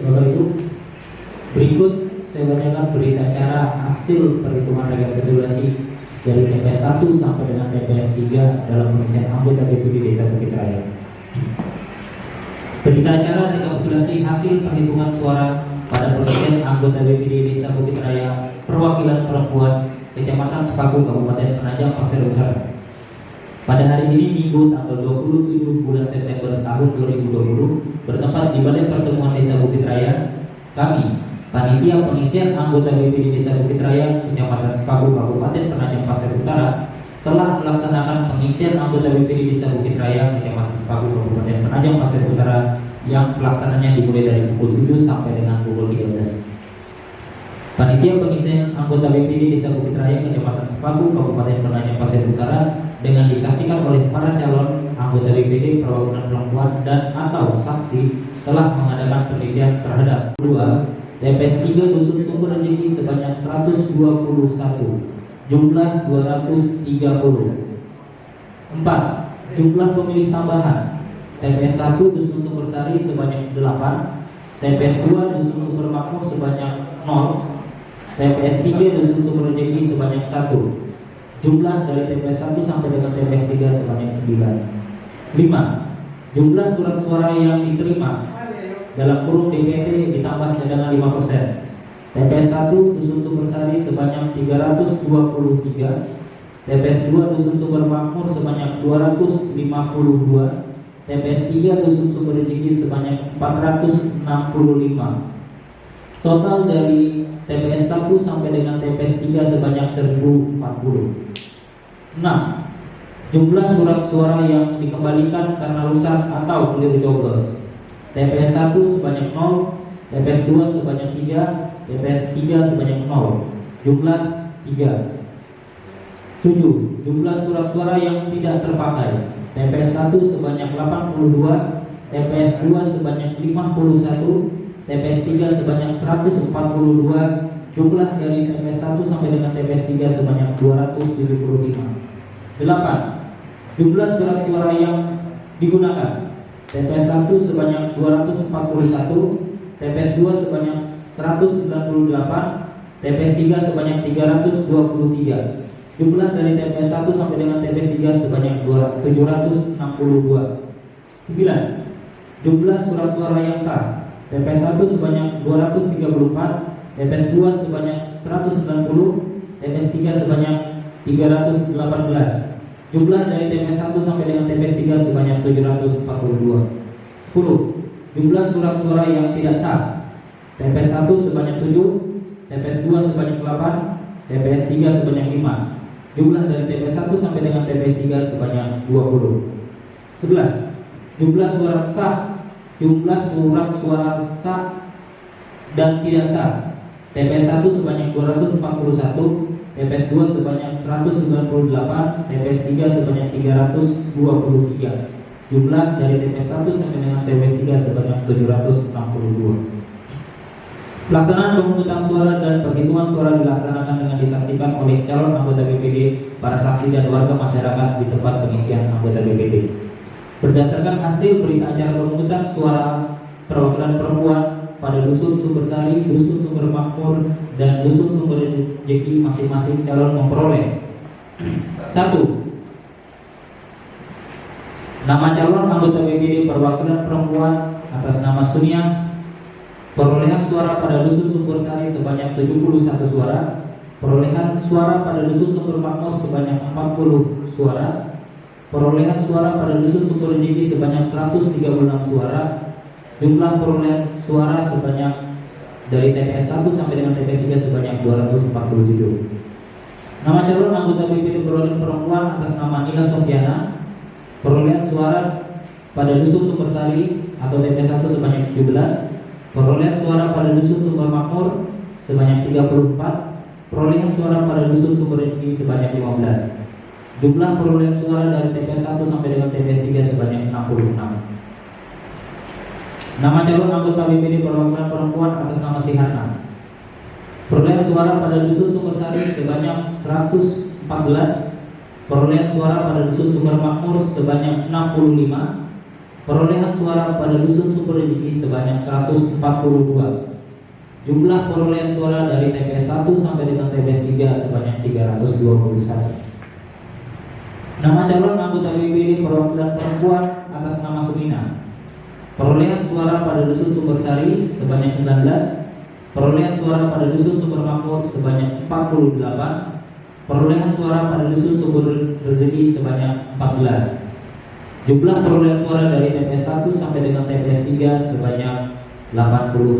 Bapak Ibu, berikut saya bacakan berita acara hasil perhitungan rekapitulasi dari TPS 1 sampai dengan TPS 3 dalam pengisian anggota BPD Desa Bukit Raya. Berita acara rekapitulasi hasil perhitungan suara pada pengisian anggota BPD Desa Bukit Raya perwakilan perempuan Kecamatan Sepaku Kabupaten Penajam Pasir Utara. Pada hari ini Minggu tanggal 27 bulan September tahun 2020 bertempat di Balai Pertemuan Desa Bukit Raya, kami Panitia Pengisian Anggota BPD Desa Bukit Raya Kecamatan Sepaku Kabupaten Penajam Pasir Utara telah melaksanakan pengisian anggota BPD Desa Bukit Raya Kecamatan Sepaku Kabupaten Penajam Pasir Utara yang pelaksananya dimulai dari pukul 7 sampai dengan pukul 13. Panitia Pengisian Anggota BPD Desa Bukit Raya Kecamatan Sepaku Kabupaten Penajam Pasir Utara dengan disaksikan oleh para calon anggota BPD perwakilan perempuan dan atau saksi telah mengadakan penelitian terhadap 2. TPS 3 Dusun Sumber Rezeki sebanyak 121, jumlah 230. 4. Jumlah pemilih tambahan TPS 1 Dusun Sumber Sari sebanyak 8, TPS 2 Dusun Sumber Makmur sebanyak 0, TPS 3 Dusun Sumber Rezeki sebanyak 1. Jumlah dari TPS 1 sampai dengan TPS 3 sebanyak 9. 5. Jumlah surat suara yang diterima dalam kurung DPT ditambah cadangan 5%. TPS 1 Dusun Sumber Sari sebanyak 323, TPS 2 Dusun Sumber Makmur sebanyak 252, TPS 3 Dusun Sumber Rezeki sebanyak 465. Total dari TPS 1 sampai dengan TPS 3 sebanyak 1040. 6. Jumlah surat suara yang dikembalikan karena rusak atau keliru coblos. TPS 1 sebanyak 0, TPS 2 sebanyak 3, TPS 3 sebanyak 0. Jumlah 3. 7. Jumlah surat suara yang tidak terpakai. TPS 1 sebanyak 82, TPS 2 sebanyak 51, TPS 3 sebanyak 142. Jumlah dari TPS 1 sampai dengan TPS 3 sebanyak 275. 8. Jumlah surat suara yang digunakan. TPS 1 sebanyak 241, TPS 2 sebanyak 198, TPS 3 sebanyak 323. Jumlah dari TPS 1 sampai dengan TPS 3 sebanyak 762. 9. Jumlah surat suara yang sah. TPS 1 sebanyak 234, TPS 2 sebanyak 190, TPS 3 sebanyak 318. Jumlah dari TPS 1 sampai dengan TPS 3 sebanyak 742. 10. Jumlah surat suara yang tidak sah. TPS 1 sebanyak 7, TPS 2 sebanyak 8, TPS 3 sebanyak 5. Jumlah dari TPS 1 sampai dengan TPS 3 sebanyak 20. 11. Jumlah surat sah. Jumlah surat suara sah dan tidak sah. TPS 1 sebanyak 241, TPS 2 sebanyak 198, TPS 3 sebanyak 323. Jumlah dari TPS 1 sampai dengan TPS 3 sebanyak 762. Pelaksanaan pemungutan suara dan perhitungan suara dilaksanakan dengan disaksikan oleh calon anggota BPD, para saksi dan warga masyarakat di tempat pengisian anggota BPD. Berdasarkan hasil berita acara pemungutan suara perwakilan perempuan pada Dusun Sumber Sari, Dusun Sumber Makmur, dan Dusun Sumber Rezeki, masing-masing calon memperoleh 1. Nama calon anggota BPD perwakilan perempuan atas nama Sunia. Perolehan suara pada Dusun Sumber Sari sebanyak 71 suara. Perolehan suara pada Dusun Sumber Makmur sebanyak 40 suara. Perolehan suara pada Dusun Sumber Rezeki sebanyak 136 suara. Jumlah perolehan suara sebanyak dari TPS 1 sampai dengan TPS 3 sebanyak 247. Nama calon anggota BPD perwakilan perempuan atas nama Nila Sofiana. Perolehan suara pada Dusun Sumber Sari atau TPS 1 sebanyak 17. Perolehan suara pada Dusun Sumber Makmur sebanyak 34. Perolehan suara pada Dusun Sumber Rezeki sebanyak 15. Jumlah perolehan suara dari TPS 1 sampai dengan TPS 3 sebanyak 66. Nama calon anggota BPD perwakilan perempuan atas nama Sihana. Perolehan suara pada Dusun Sumber Sari sebanyak 114. Perolehan suara pada Dusun Sumber Makmur sebanyak 65. Perolehan suara pada dusun Sumber Rezeki sebanyak 142. Jumlah perolehan suara dari TPS 1 sampai dengan TPS 3 sebanyak 321. Nama calon anggota BPD perwakilan perempuan atas nama Sumina. Perolehan suara pada dusun Sumbersari sebanyak 19. Perolehan suara pada dusun Sumber Makmur sebanyak 48. Perolehan suara pada dusun Sumber Rezeki sebanyak 14. Jumlah perolehan suara dari TPS 1 sampai dengan TPS 3 sebanyak 81.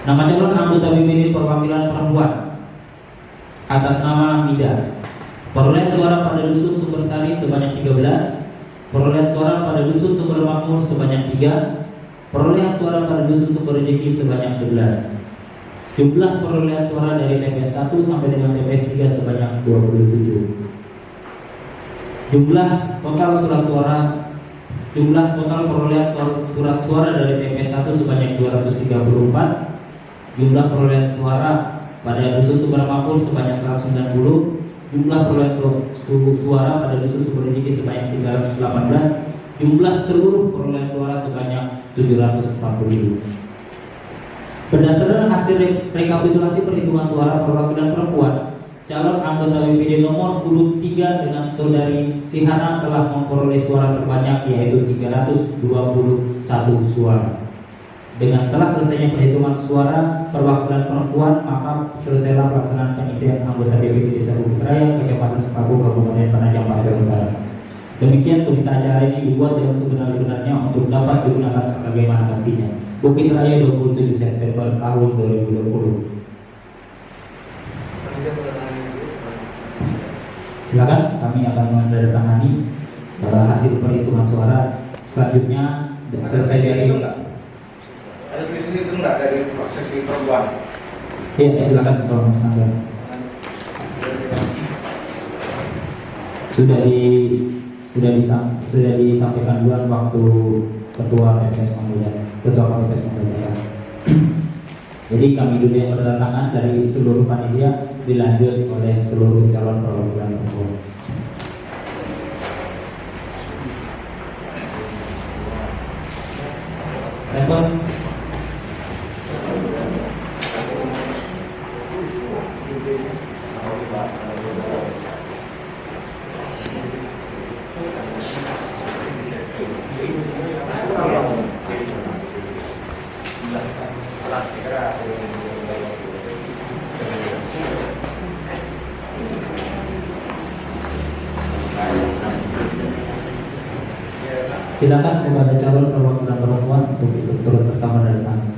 Nama calon anggota BPD perwakilan perempuan atas nama Mida. Perolehan suara pada dusun Sumbersari sebanyak 13. Perolehan suara pada dusun Sumber Makmur sebanyak 3. Perolehan suara pada dusun Sumber Rezeki sebanyak 11. Jumlah perolehan suara dari TPS 1 sampai dengan TPS 3 sebanyak 27. Jumlah total perolehan surat suara dari TPS 1 sebanyak 234. Jumlah perolehan suara pada dusun Sumber Makmur sebanyak 190. Jumlah perolehan suara pada dusun Sumber Rezeki sebanyak 318. Jumlah seluruh perolehan suara sebanyak 740. Berdasarkan hasil rekapitulasi perhitungan suara perwakilan perempuan, calon anggota BPD nomor urut 3 dengan saudari Sihana telah memperoleh suara terbanyak yaitu 321 suara. Dengan telah selesainya perhitungan suara perwakilan perempuan, maka selesailah pelaksanaan penelitian anggota BPD Desa Bukit Raya, Kecamatan Sepaku, Kabupaten Penajam Pasir Utara. Demikian berita acara ini dibuat dengan sebenar-benarnya untuk dapat digunakan sebagaimana mestinya. Bukit Raya 27 September tahun 2020. Silakan, kami akan menandatangani hasil perhitungan suara. Selanjutnya selesai dari Ada sedikit itu enggak dari proses perempuan? ya, silakan Pak Sanggar. Sudah disampaikan duluan waktu ketua KPPS membacakan. Jadi kami dulu yang berdatangan dari seluruh panitia, dilanjut oleh seluruh calon perwakilan perempuan. Telepon. Silakan kepada calon perwakilan perempuan untuk ikut turut serta menandatangani.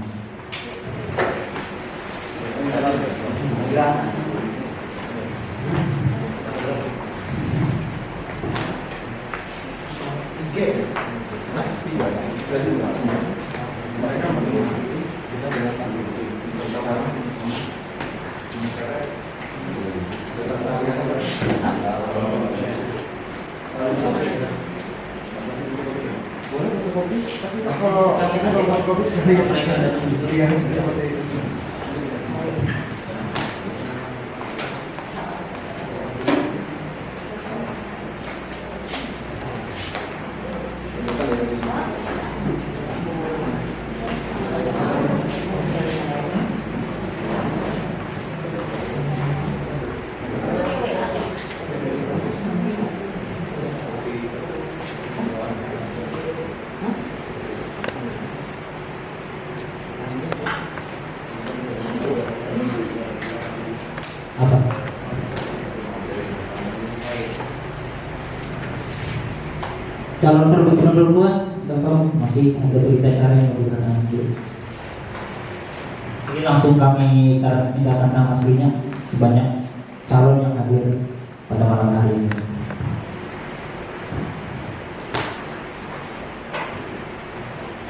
Apa? Calon perwakilan perempuan, tolong masih ada berita acara yang mau ditandatangani dulu. Ini langsung kami tindakan nama aslinya sebanyak calon yang hadir pada malam hari ini.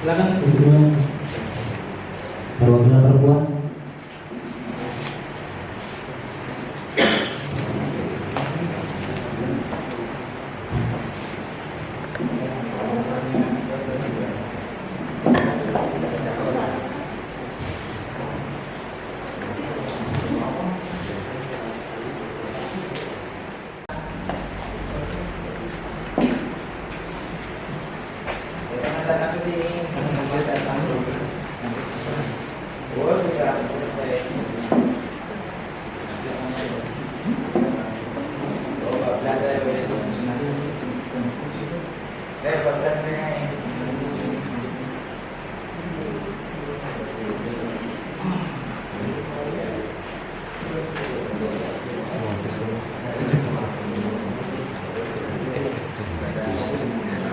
Silakan semua perwakilan perempuan. Sana kasi oh, bisa. Oh,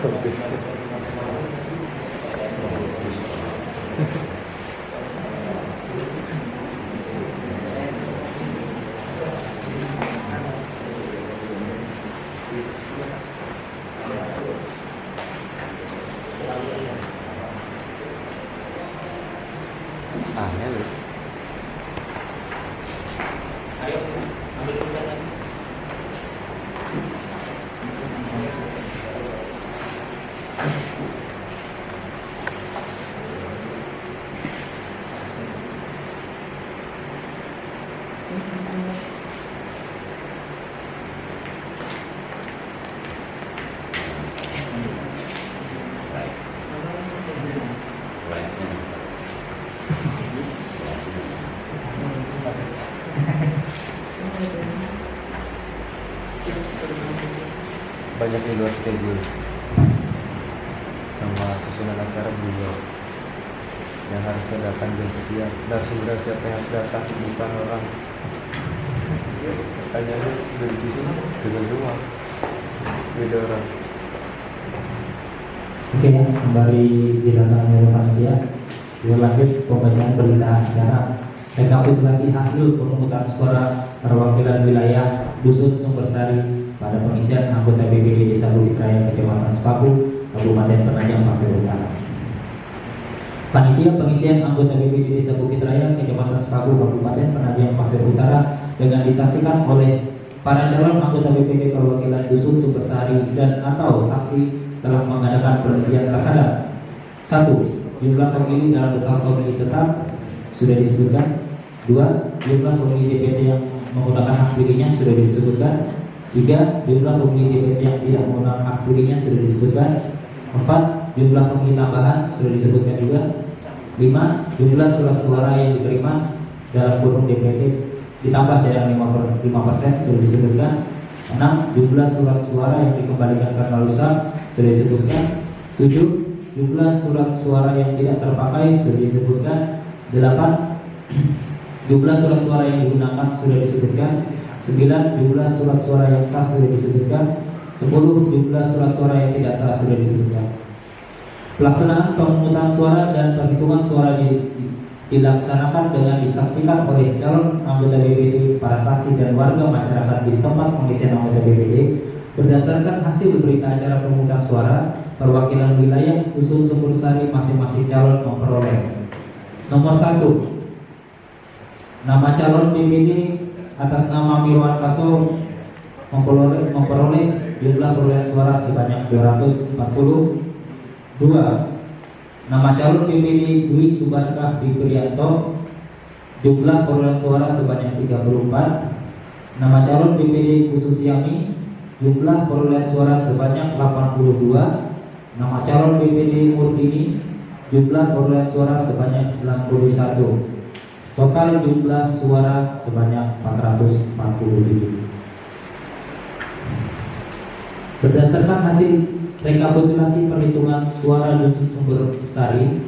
bablas na bablas na banyak di luar schedule sama susunan acara beliau yang harusnya datang jam sekian dan sebenarnya siapa yang harus datang bukan orang pertanyaannya dari situ dengan semua beda orang. Oke, sembari didatangkan oleh panitia, lanjut pembacaan berita acara rekapitulasi hasil pemungutan suara perwakilan wilayah Dusun Sumbersari pada pengisian anggota BPD Desa Bukit Raya Kecamatan Sepaku, Kabupaten Penajam Pasir Utara. Panitia pengisian anggota BPD Desa Bukit Raya Kecamatan Sepaku, Kabupaten Penajam Pasir Utara dengan disaksikan oleh para calon anggota BPD perwakilan Dusun Sumbersari dan atau saksi telah mengadakan perjanjian terhadap 1. Jumlah pemilih dalam daftar pemilih tetap sudah disebutkan. 2. Jumlah pemilih DPT yang menggunakan hak pilihnya sudah disebutkan. 3. Jumlah pemilih DPT yang tidak menggunakan hak pilihnya sudah disebutkan. 4. Jumlah pemilih tambahan sudah disebutkan juga. 5. Jumlah surat suara yang diterima dalam kurung DPT ditambah dengan 5% sudah disebutkan. 6. Jumlah surat suara yang dikembalikan karena rusak sudah disebutkan. 7. Jumlah surat suara yang tidak terpakai sudah disebutkan. 8. Jumlah surat suara yang digunakan sudah disebutkan. 9. Jumlah surat suara yang sah sudah disebutkan. 10. Jumlah surat suara yang tidak sah sudah disebutkan. Pelaksanaan pemungutan suara dan perhitungan suara dilaksanakan dengan disaksikan oleh calon anggota BPD, para saksi dan warga masyarakat di tempat pengisian anggota BPD berdasarkan hasil berita acara pemungutan suara perwakilan wilayah Dusun Sumbersari. Masing-masing calon memperoleh nomor 1 nama calon BPD atas nama Mirwan Kaso memperoleh jumlah perolehan suara sebanyak 240. 2. Nama calon BPD Dwi Subarkah Fibrianto jumlah perolehan suara sebanyak 34. Nama calon BPD Khusus Yami jumlah perolehan suara sebanyak 82. Nama calon BPD Murtini jumlah perolehan suara sebanyak 91. Total jumlah suara sebanyak 447. Berdasarkan hasil rekapitulasi perhitungan suara Dusun Sumbersari,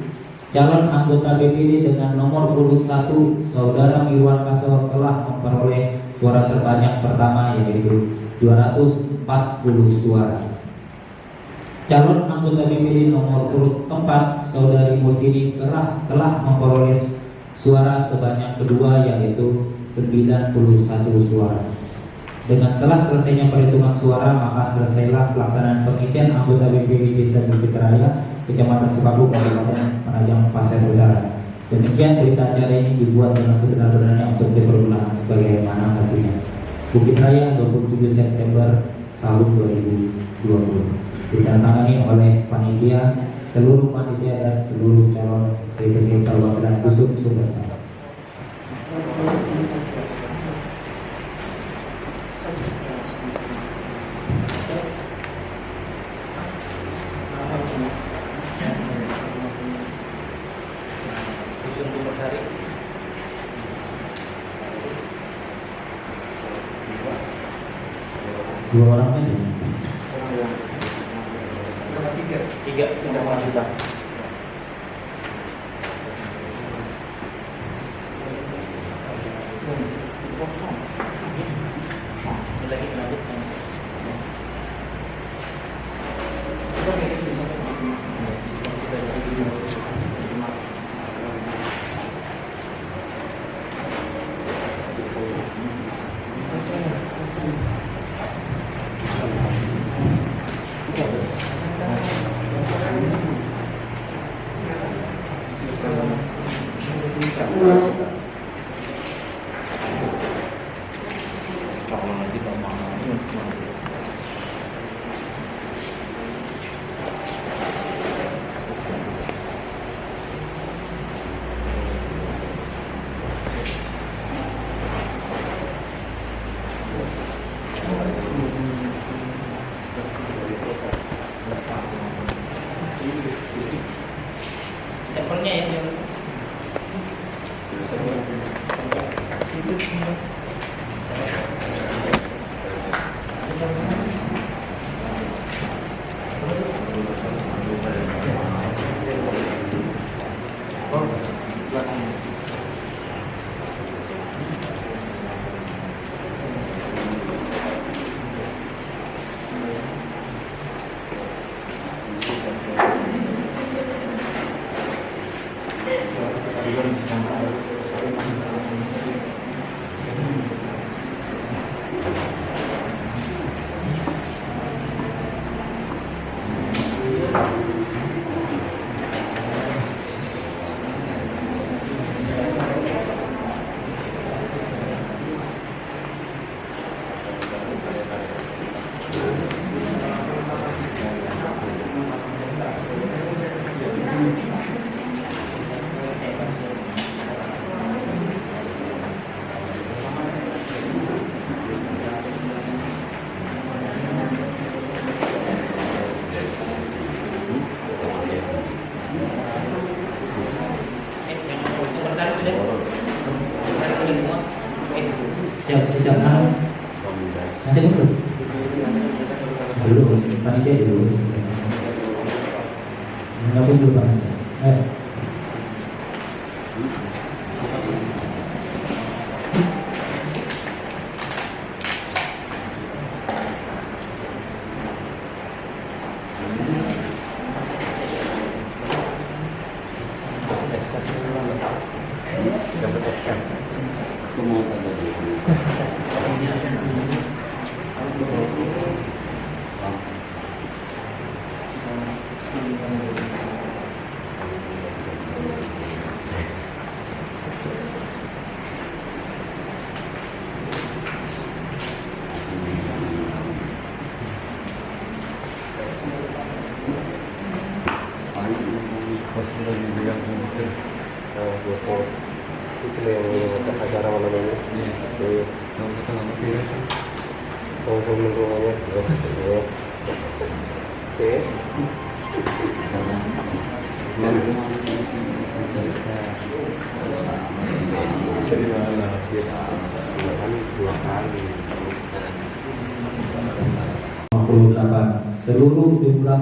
calon anggota BPD dengan nomor urut 1 Saudara Mirwan Kaso telah memperoleh suara terbanyak pertama yaitu 240 suara. Calon anggota BPD nomor urut 4 Saudari Murtini telah memperoleh suara sebanyak kedua yaitu 91 suara. Dengan telah selesainya perhitungan suara, maka selesailah pelaksanaan pengisian anggota BPD Desa Bukit Raya Kecamatan Sepaku, Kabupaten Penajam Pasir Utara. Demikian berita acara ini dibuat dengan sebenar-benarnya untuk dipergunakan sebagaimana pastinya. Bukit Raya 27 September tahun 2020. Ditandatangani oleh panitia, seluruh panitia dan seluruh calon BPD perwakilan Dusun Sumbersari. Hari. Dua orang aja. Tiga 3,5 juta. Kosong. Ini lagi lanjutkan. Sampelnya ya. Sejak mana? Masih belum? Belum, panitia dulu. Enggak pun belum panitia. Itu yang atas acara malam ini. Iya. Kalau kita nggak kira sih. Sama-sama rumahnya. Oke. Jadi mana? Dua kali. 58. Seluruh jumlah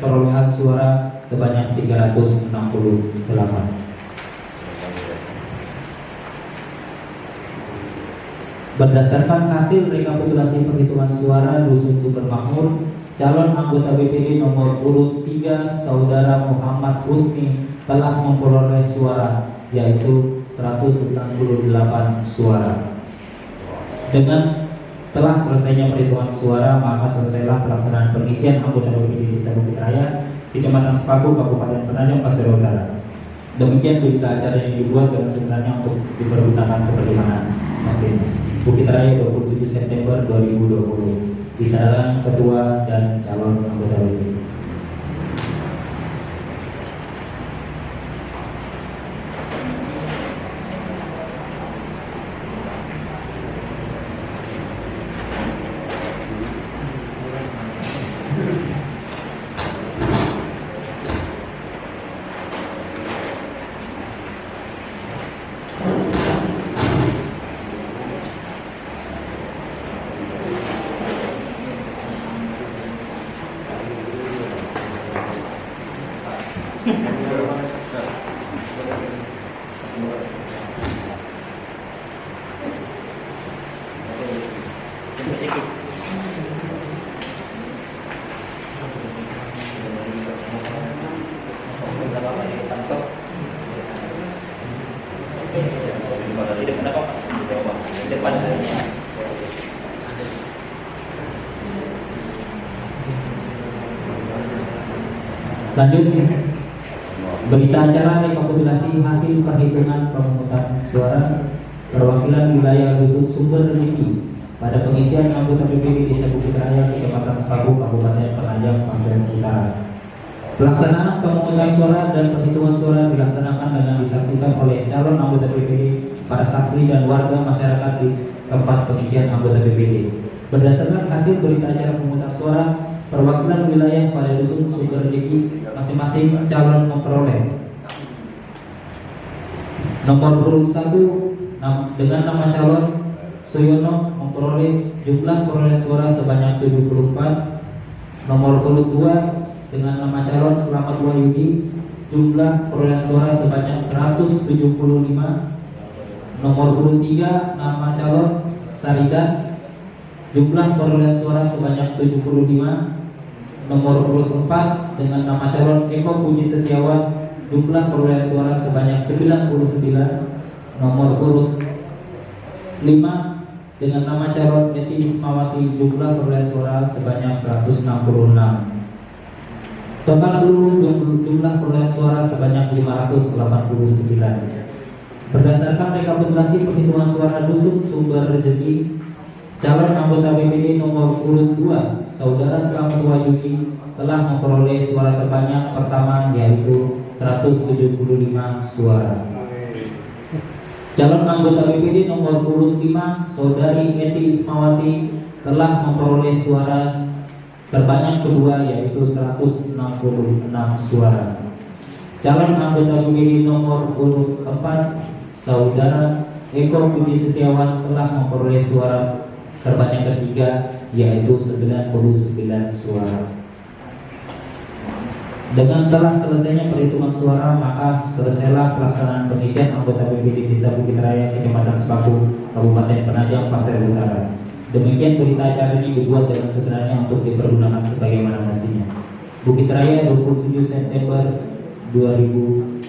perolehan suara sebanyak 368. Berdasarkan hasil rekapitulasi perhitungan suara Dusun Sumber Makmur, calon anggota BPD nomor urut 3 Saudara Muhammad Husni telah memperoleh suara, yaitu 198 suara. Dengan telah selesainya perhitungan suara, maka selesailah pelaksanaan pengisian anggota BPD Desa Bukit Raya, Kecamatan Sepaku, Kabupaten Penajam Pasir Utara. Demikian berita acara yang dibuat dengan sebenarnya untuk dipergunakan seperti mana mestinya. Bukit Raya 27 September 2020. Disarankan Ketua dan calon anggota BPD. Lanjut, berita acara rekapitulasi hasil perhitungan pemungutan suara perwakilan wilayah dusun Sumber Rezeki pada pengisian anggota PPD Desa Bukit Raya, Kecamatan Sepaku, Kabupaten Penajam Pasir Utara. Pelaksanaan pemungutan suara dan perhitungan suara dilaksanakan dengan disaksikan oleh calon anggota PPD, para saksi dan warga masyarakat di tempat pengisian anggota PPD. Berdasarkan hasil berita acara pemungutan suara, perwakilan wilayah pada dusun Sumber Rezeki masing-masing calon memperoleh nomor urut 1 dengan nama calon Suyono memperoleh jumlah perolehan suara sebanyak 74. Nomor urut 2 dengan nama calon Selamat Wahyudi jumlah perolehan suara sebanyak 175. Nomor urut 3 nama calon Sarida jumlah perolehan suara sebanyak 75. Nomor urut 4 dengan nama calon Eko Puji Setiawan jumlah perolehan suara sebanyak 99. Nomor urut 5 dengan nama calon Eti Ismawati jumlah perolehan suara sebanyak 166. Total seluruh jumlah perolehan suara sebanyak 589. Berdasarkan rekapitulasi perhitungan suara dusun Sumber Rezeki, calon anggota BPD nomor urut 2 Saudara Selamat Wahyudi telah memperoleh suara terbanyak pertama, yaitu 175 suara. Calon anggota BPD nomor urut 5 Saudari Eti Ismawati telah memperoleh suara terbanyak kedua, yaitu 166 suara. Calon anggota BPD nomor urut 4 Saudara Eko Puji Setiawan telah memperoleh suara terbanyak ketiga, yaitu 99 suara. Dengan telah selesainya perhitungan suara, maka selesailah pelaksanaan pengisian anggota BPD Desa Bukit Raya, Kecamatan Sepaku, Kabupaten Penajam Pasir Utara. Demikian berita acara ini dibuat dengan sebenarnya untuk dipergunakan sebagaimana mestinya. Bukit Raya 27 September 2020.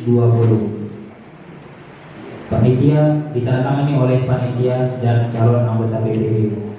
Panitia ditandatangani oleh panitia dan calon anggota BPD.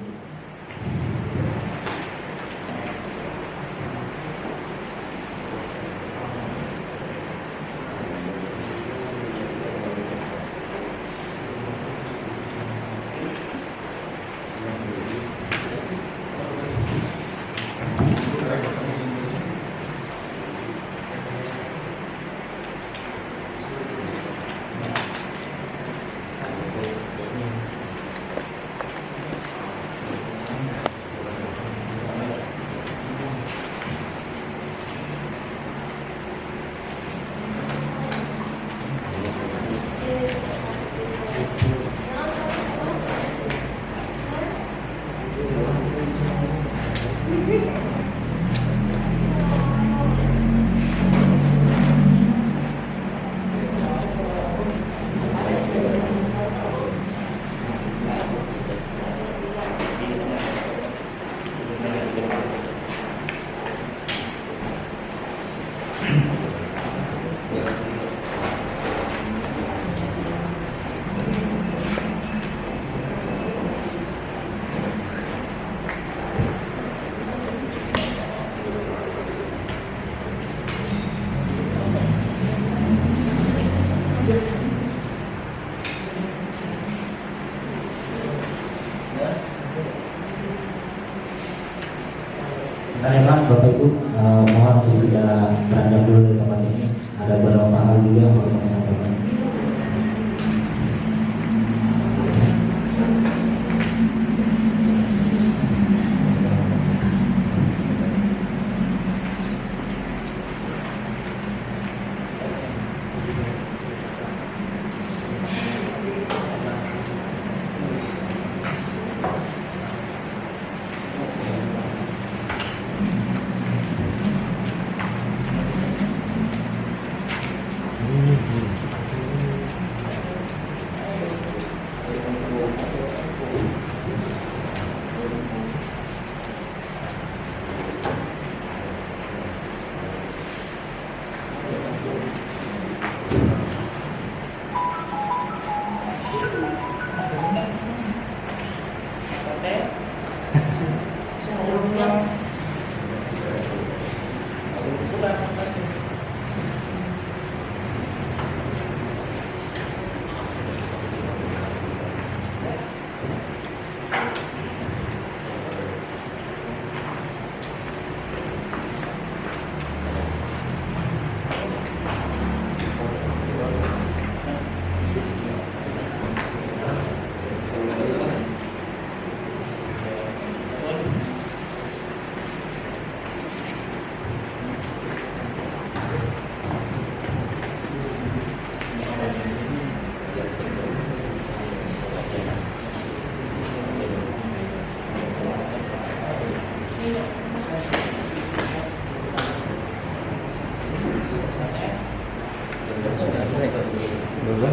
Juga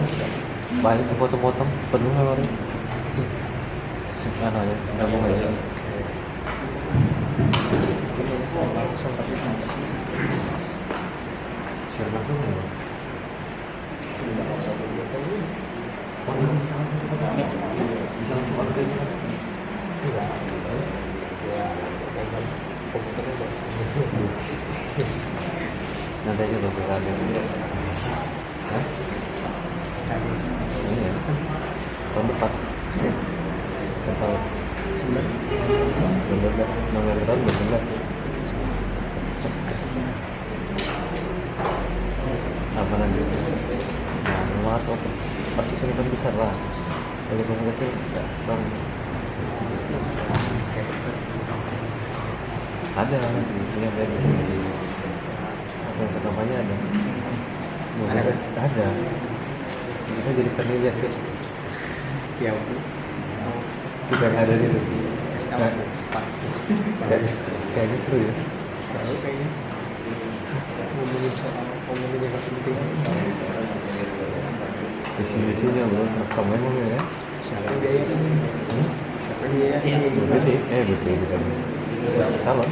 banyak potong-potong penuh lah orang. Mana ya? Gabung aja. Share langsung ya. Bisa langsung pakai nanti aja bakal ada. Hah? Iya kan tahun depan. Tahun 19 November tahun 19 ya. Apa nanti? Nah, rumah atau pasti kelihatan besar lah. Kalau rumah kecil enggak bang. Ada nanti punya brand sih. Asal kampanye ada. Ada. Kita jadi penulis sih. PLC. Kita yang ada di situ. Kayaknya seru ya. Seru kayaknya. Ngomongin soal ngomongin yang penting. Visi-visinya belum rekam memang ya. Siapa yang biaya ini? Siapa yang biaya ini? BPT bisa. Calon.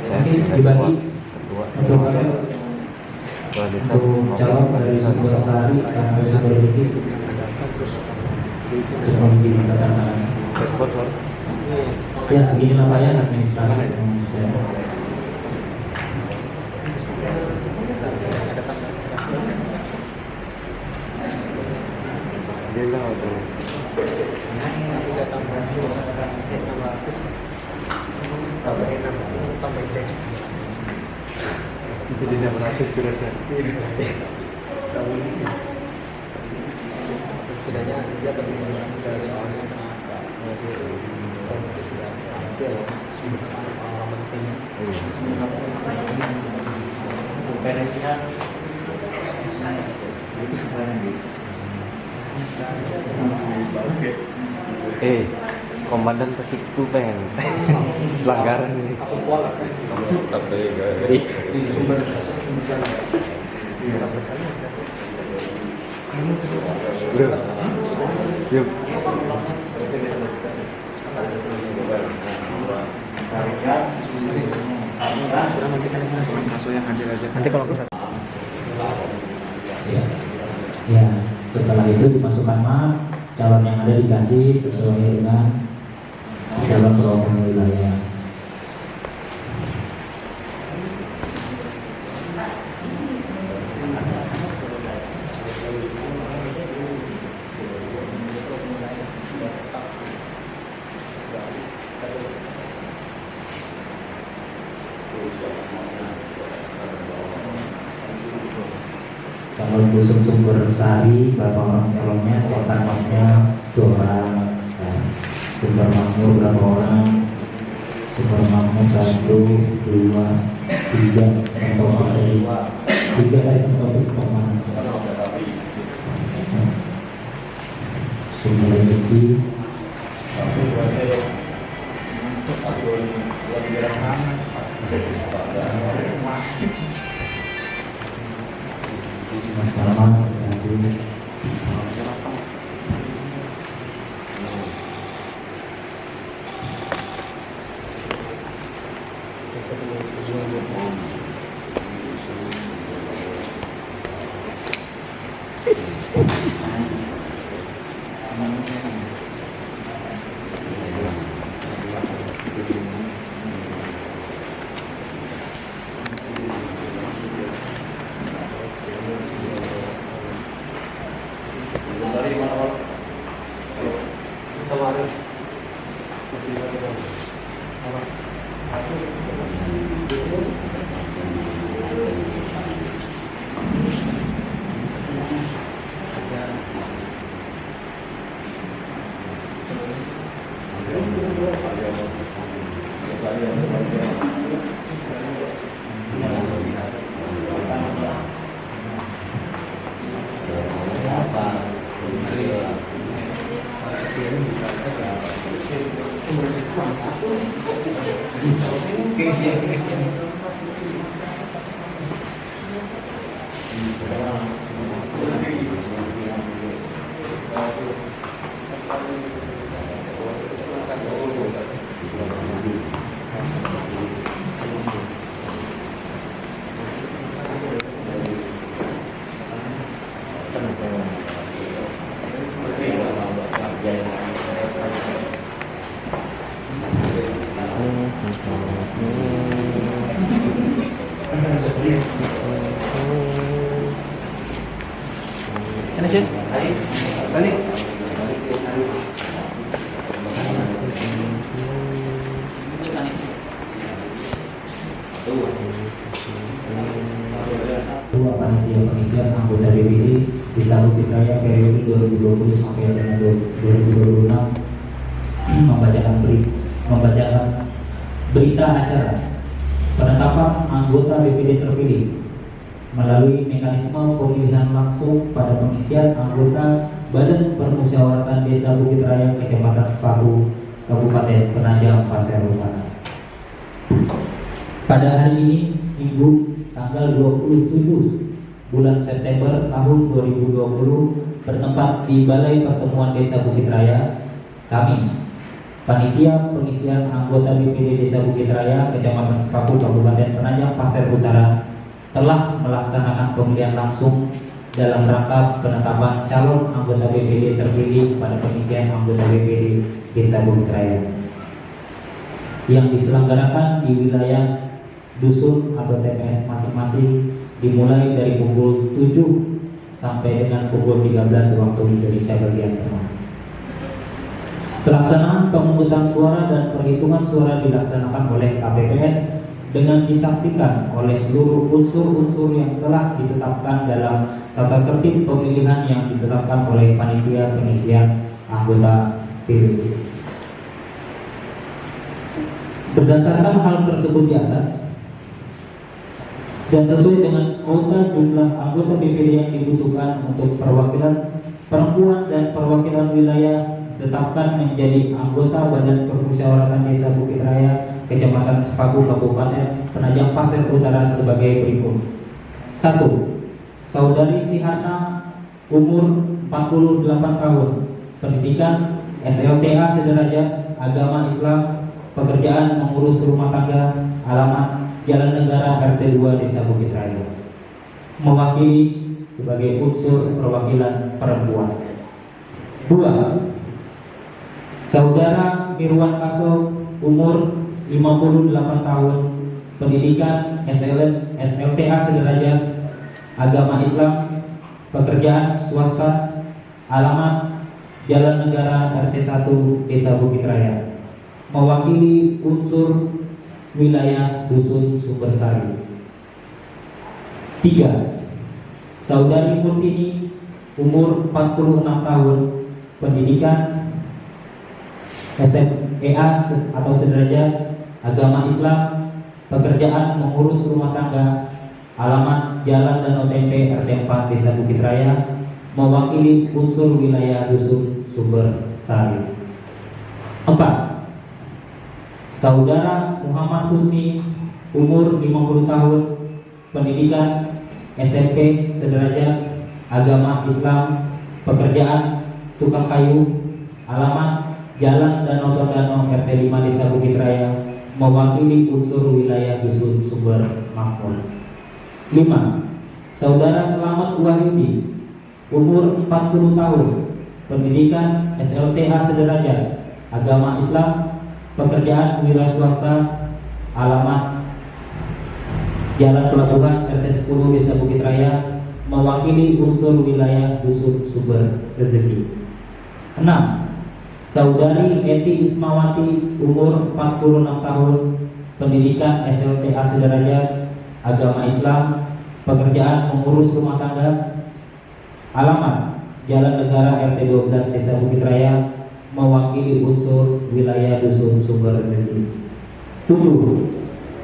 Saya Mungkin sih dibagi ketua untuk kepala desa untuk calon dari Sumber Sari sampai Sumber Dikit untuk memilih katakan sponsor. ya begini lah Pak ya administrasi. Dia bilang itu Bisa tambahin 600. Tambahin cek. bisa di 600 kurasa. Setidaknya dia akan mengambil soalnya Komandan Persib Tuban pelanggaran ini. Bro, yuk. masuk yang hadir aja. Nanti kalau bisa. Ya, setelah itu dimasukkan map, calon yang ada dikasih sesuai dengan calon perwakilan wilayah. Calon Dusun Sumber Sari, berapa orang calonnya, Sultan Maknya 2 orang, ya. Sumber Makmur berapa orang, Sumber Makmur 1, 2, 3, atau 3 dari Sumber Makmur, Sumber Rezeki, Selamat, terima kasih. Ini sih. Balik. Ketua Panitia Pengisian Anggota DPD Desa Bukit Raya periode 2020 sampai dengan 2026 membacakan berita acara penetapan anggota BPD terpilih melalui mekanisme pemilihan langsung pada pengisian anggota Badan Permusyawaratan Desa Bukit Raya Kecamatan Sepaku Kabupaten Penajam Pasir Utara. Pada hari ini Minggu tanggal 27 bulan September tahun 2020 bertempat di Balai Pertemuan Desa Bukit Raya, kami Panitia Pengisian Anggota BPD Desa Bukit Raya Kecamatan Sepaku Kabupaten Penajam Pasir Utara telah melaksanakan pemilihan langsung dalam rangka penetapan calon anggota BPD terpilih pada pengisian anggota BPD Desa Bukit Raya yang diselenggarakan di wilayah dusun atau TPS masing-masing dimulai dari pukul 7 sampai dengan pukul 13 waktu Indonesia bagian tengah. Pelaksanaan pemungutan suara dan perhitungan suara dilaksanakan oleh KPPS dengan disaksikan oleh seluruh unsur-unsur yang telah ditetapkan dalam tata tertib pemilihan yang ditetapkan oleh panitia pengisian anggota BPD. Berdasarkan hal tersebut di atas dan sesuai dengan kuota jumlah anggota BPD yang dibutuhkan untuk perwakilan perempuan dan perwakilan wilayah tetapkan menjadi anggota Badan Permusyawaratan Desa Bukit Raya Kecamatan Sepaku Kabupaten Penajam Pasir Utara sebagai berikut. 1. Saudari Sihana, umur 48 tahun, pendidikan SLTA sederajat, agama Islam, pekerjaan mengurus rumah tangga, alamat Jalan Negara RT 2 Desa Bukit Raya, mewakili sebagai unsur perwakilan perempuan. 2. Saudara Mirwan Kaso, umur 58 tahun, pendidikan SLTA sederajat, agama Islam, pekerjaan swasta, alamat Jalan Negara RT 1 Desa Bukit Raya, mewakili unsur wilayah dusun Sumbersari. 3. Saudari Murtini, umur 46 tahun, pendidikan SMEA atau sederajat, agama Islam, pekerjaan mengurus rumah tangga, alamat Jalan Danau Tempe RT 4 Desa Bukit Raya, mewakili unsur wilayah dusun Sumbersari. 4. Saudara Muhammad Husni, umur 50 tahun, pendidikan SMP sederajat, agama Islam, pekerjaan tukang kayu, alamat Jalan Danau Tondano RT 5 Desa Bukit Raya, mewakili unsur wilayah dusun Sumber Makmur. 5. Saudara Selamat Wahyudi, umur 40 tahun, pendidikan SLTA sederajat, agama Islam, pekerjaan wira swasta, alamat Jalan Pelabuhan RT 10 Desa Bukit Raya, mewakili unsur wilayah dusun Sumber Rezeki. 6. Saudari Eti Ismawati, umur 46 tahun, pendidikan SLTA sederajat, agama Islam, pekerjaan mengurus rumah tangga, alamat Jalan Negara RT 12 Desa Bukit Raya, mewakili unsur wilayah dusun Sumber Rezeki. 7.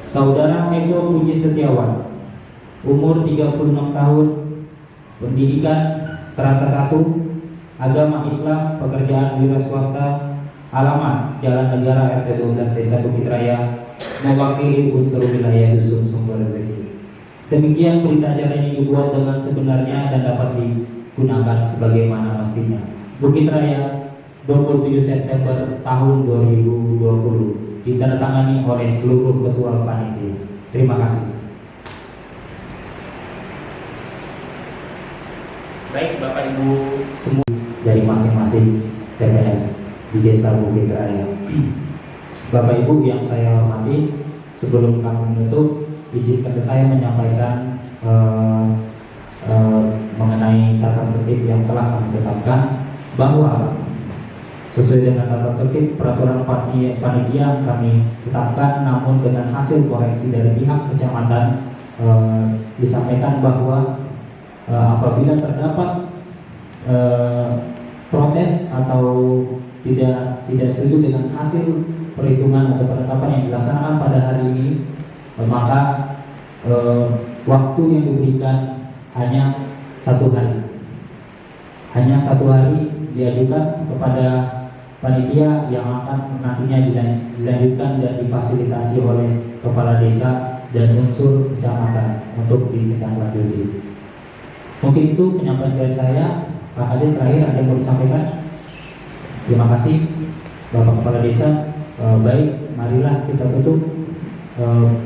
Saudara Ego Puji Setiawan, umur 36 tahun, pendidikan strata 1, agama Islam, pekerjaan wira swasta, alamat Jalan Negara RT 12 Desa Bukit Raya, mewakili unsur wilayah dusun Sumber Rezeki. Demikian berita acara ini dibuat dengan sebenarnya dan dapat digunakan sebagaimana mestinya. Bukit Raya, 27 September tahun 2020, ditandatangani oleh seluruh ketua panitia. Terima kasih. Baik, Bapak Ibu Semua dari masing-masing TPS di Desa Bukit Raya. Bapak Ibu yang saya hormati, sebelum kami menutup, izinkan saya menyampaikan mengenai tata tertib yang telah kami tetapkan, bahwa sesuai dengan tata tertib peraturan panitia kami tetapkan, namun dengan hasil koreksi dari pihak kecamatan disampaikan bahwa apabila terdapat protes atau tidak setuju dengan hasil perhitungan atau penetapan yang dilaksanakan pada hari ini, maka waktu yang diberikan hanya 1 hari. Hanya 1 hari diajukan kepada panitia yang akan nantinya dilanjutkan dan difasilitasi oleh kepala desa dan unsur kecamatan untuk ditindaklanjuti. Mungkin itu penyampaian dari saya. Pak Kades, terakhir ada yang mau disampaikan? Terima kasih Bapak Kepala Desa. Baik, marilah kita tutup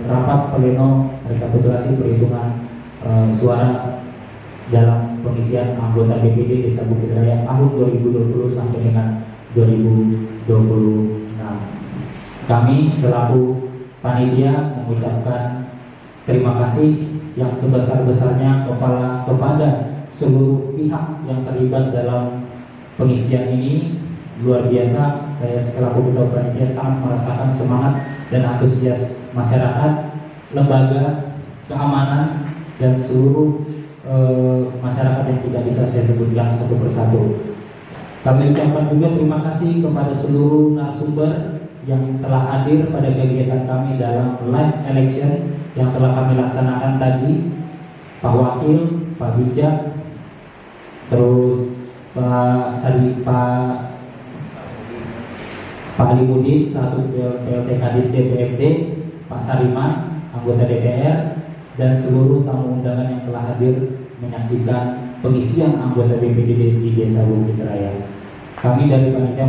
rapat pleno rekapitulasi perhitungan suara dalam pengisian anggota DPD Desa Bukit Raya tahun 2020 sampai dengan 2026. Kami selaku panitia mengucapkan terima kasih yang sebesar-besarnya kepada seluruh pihak yang terlibat dalam pengisian ini. Luar biasa, saya selaku ketua panitia sangat merasakan semangat dan antusias masyarakat, lembaga, keamanan, dan seluruh masyarakat yang tidak bisa saya sebutkan satu persatu. Kami ucapkan juga terima kasih kepada seluruh narasumber yang telah hadir pada kegiatan kami dalam live election yang telah kami laksanakan tadi, Pak Wakil, Pak Bijak, terus Pak Alimudin, satu PLT Kadis DPRD, Pak Sariman, anggota DPR, dan seluruh tamu undangan yang telah hadir menyaksikan pengisian anggota DPD di Desa Bukit Raya. Kami dari panitia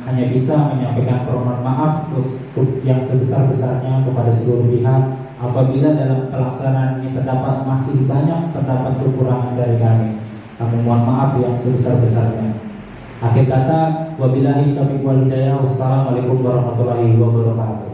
hanya bisa menyampaikan permohonan maaf yang sebesar-besarnya kepada seluruh pihak apabila dalam pelaksanaan ini terdapat kekurangan dari kami. Kami mohon maaf yang sebesar-besarnya. Akhir kata, wabillahi taufiq wal hidayah. Wassalamualaikum warahmatullahi wabarakatuh.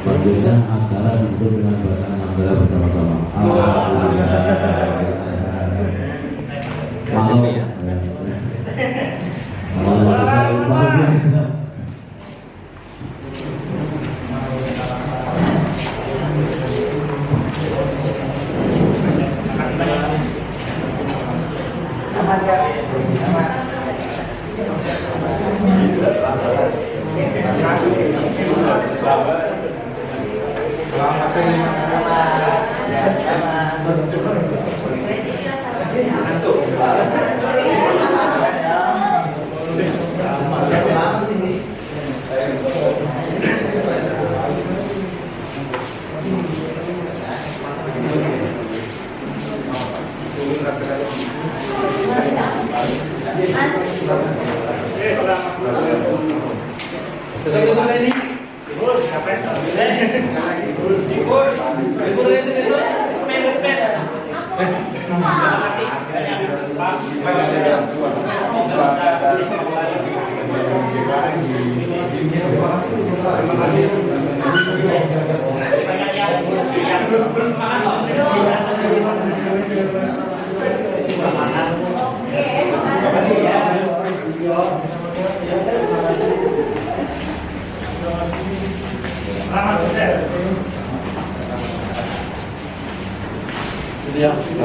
Selanjutnya acara ditutup dengan bacaan hamdalah bersama-sama.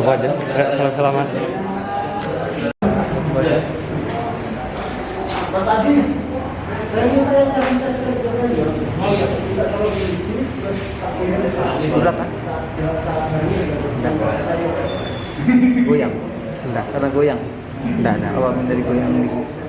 Apa aja? Selamat. Mas Adi, saya minta yang bisa saya jalan ya. Oh iya. Kalau di sini Udah kan? Goyang. Enggak, karena goyang. Enggak. Awal dari goyang dikit.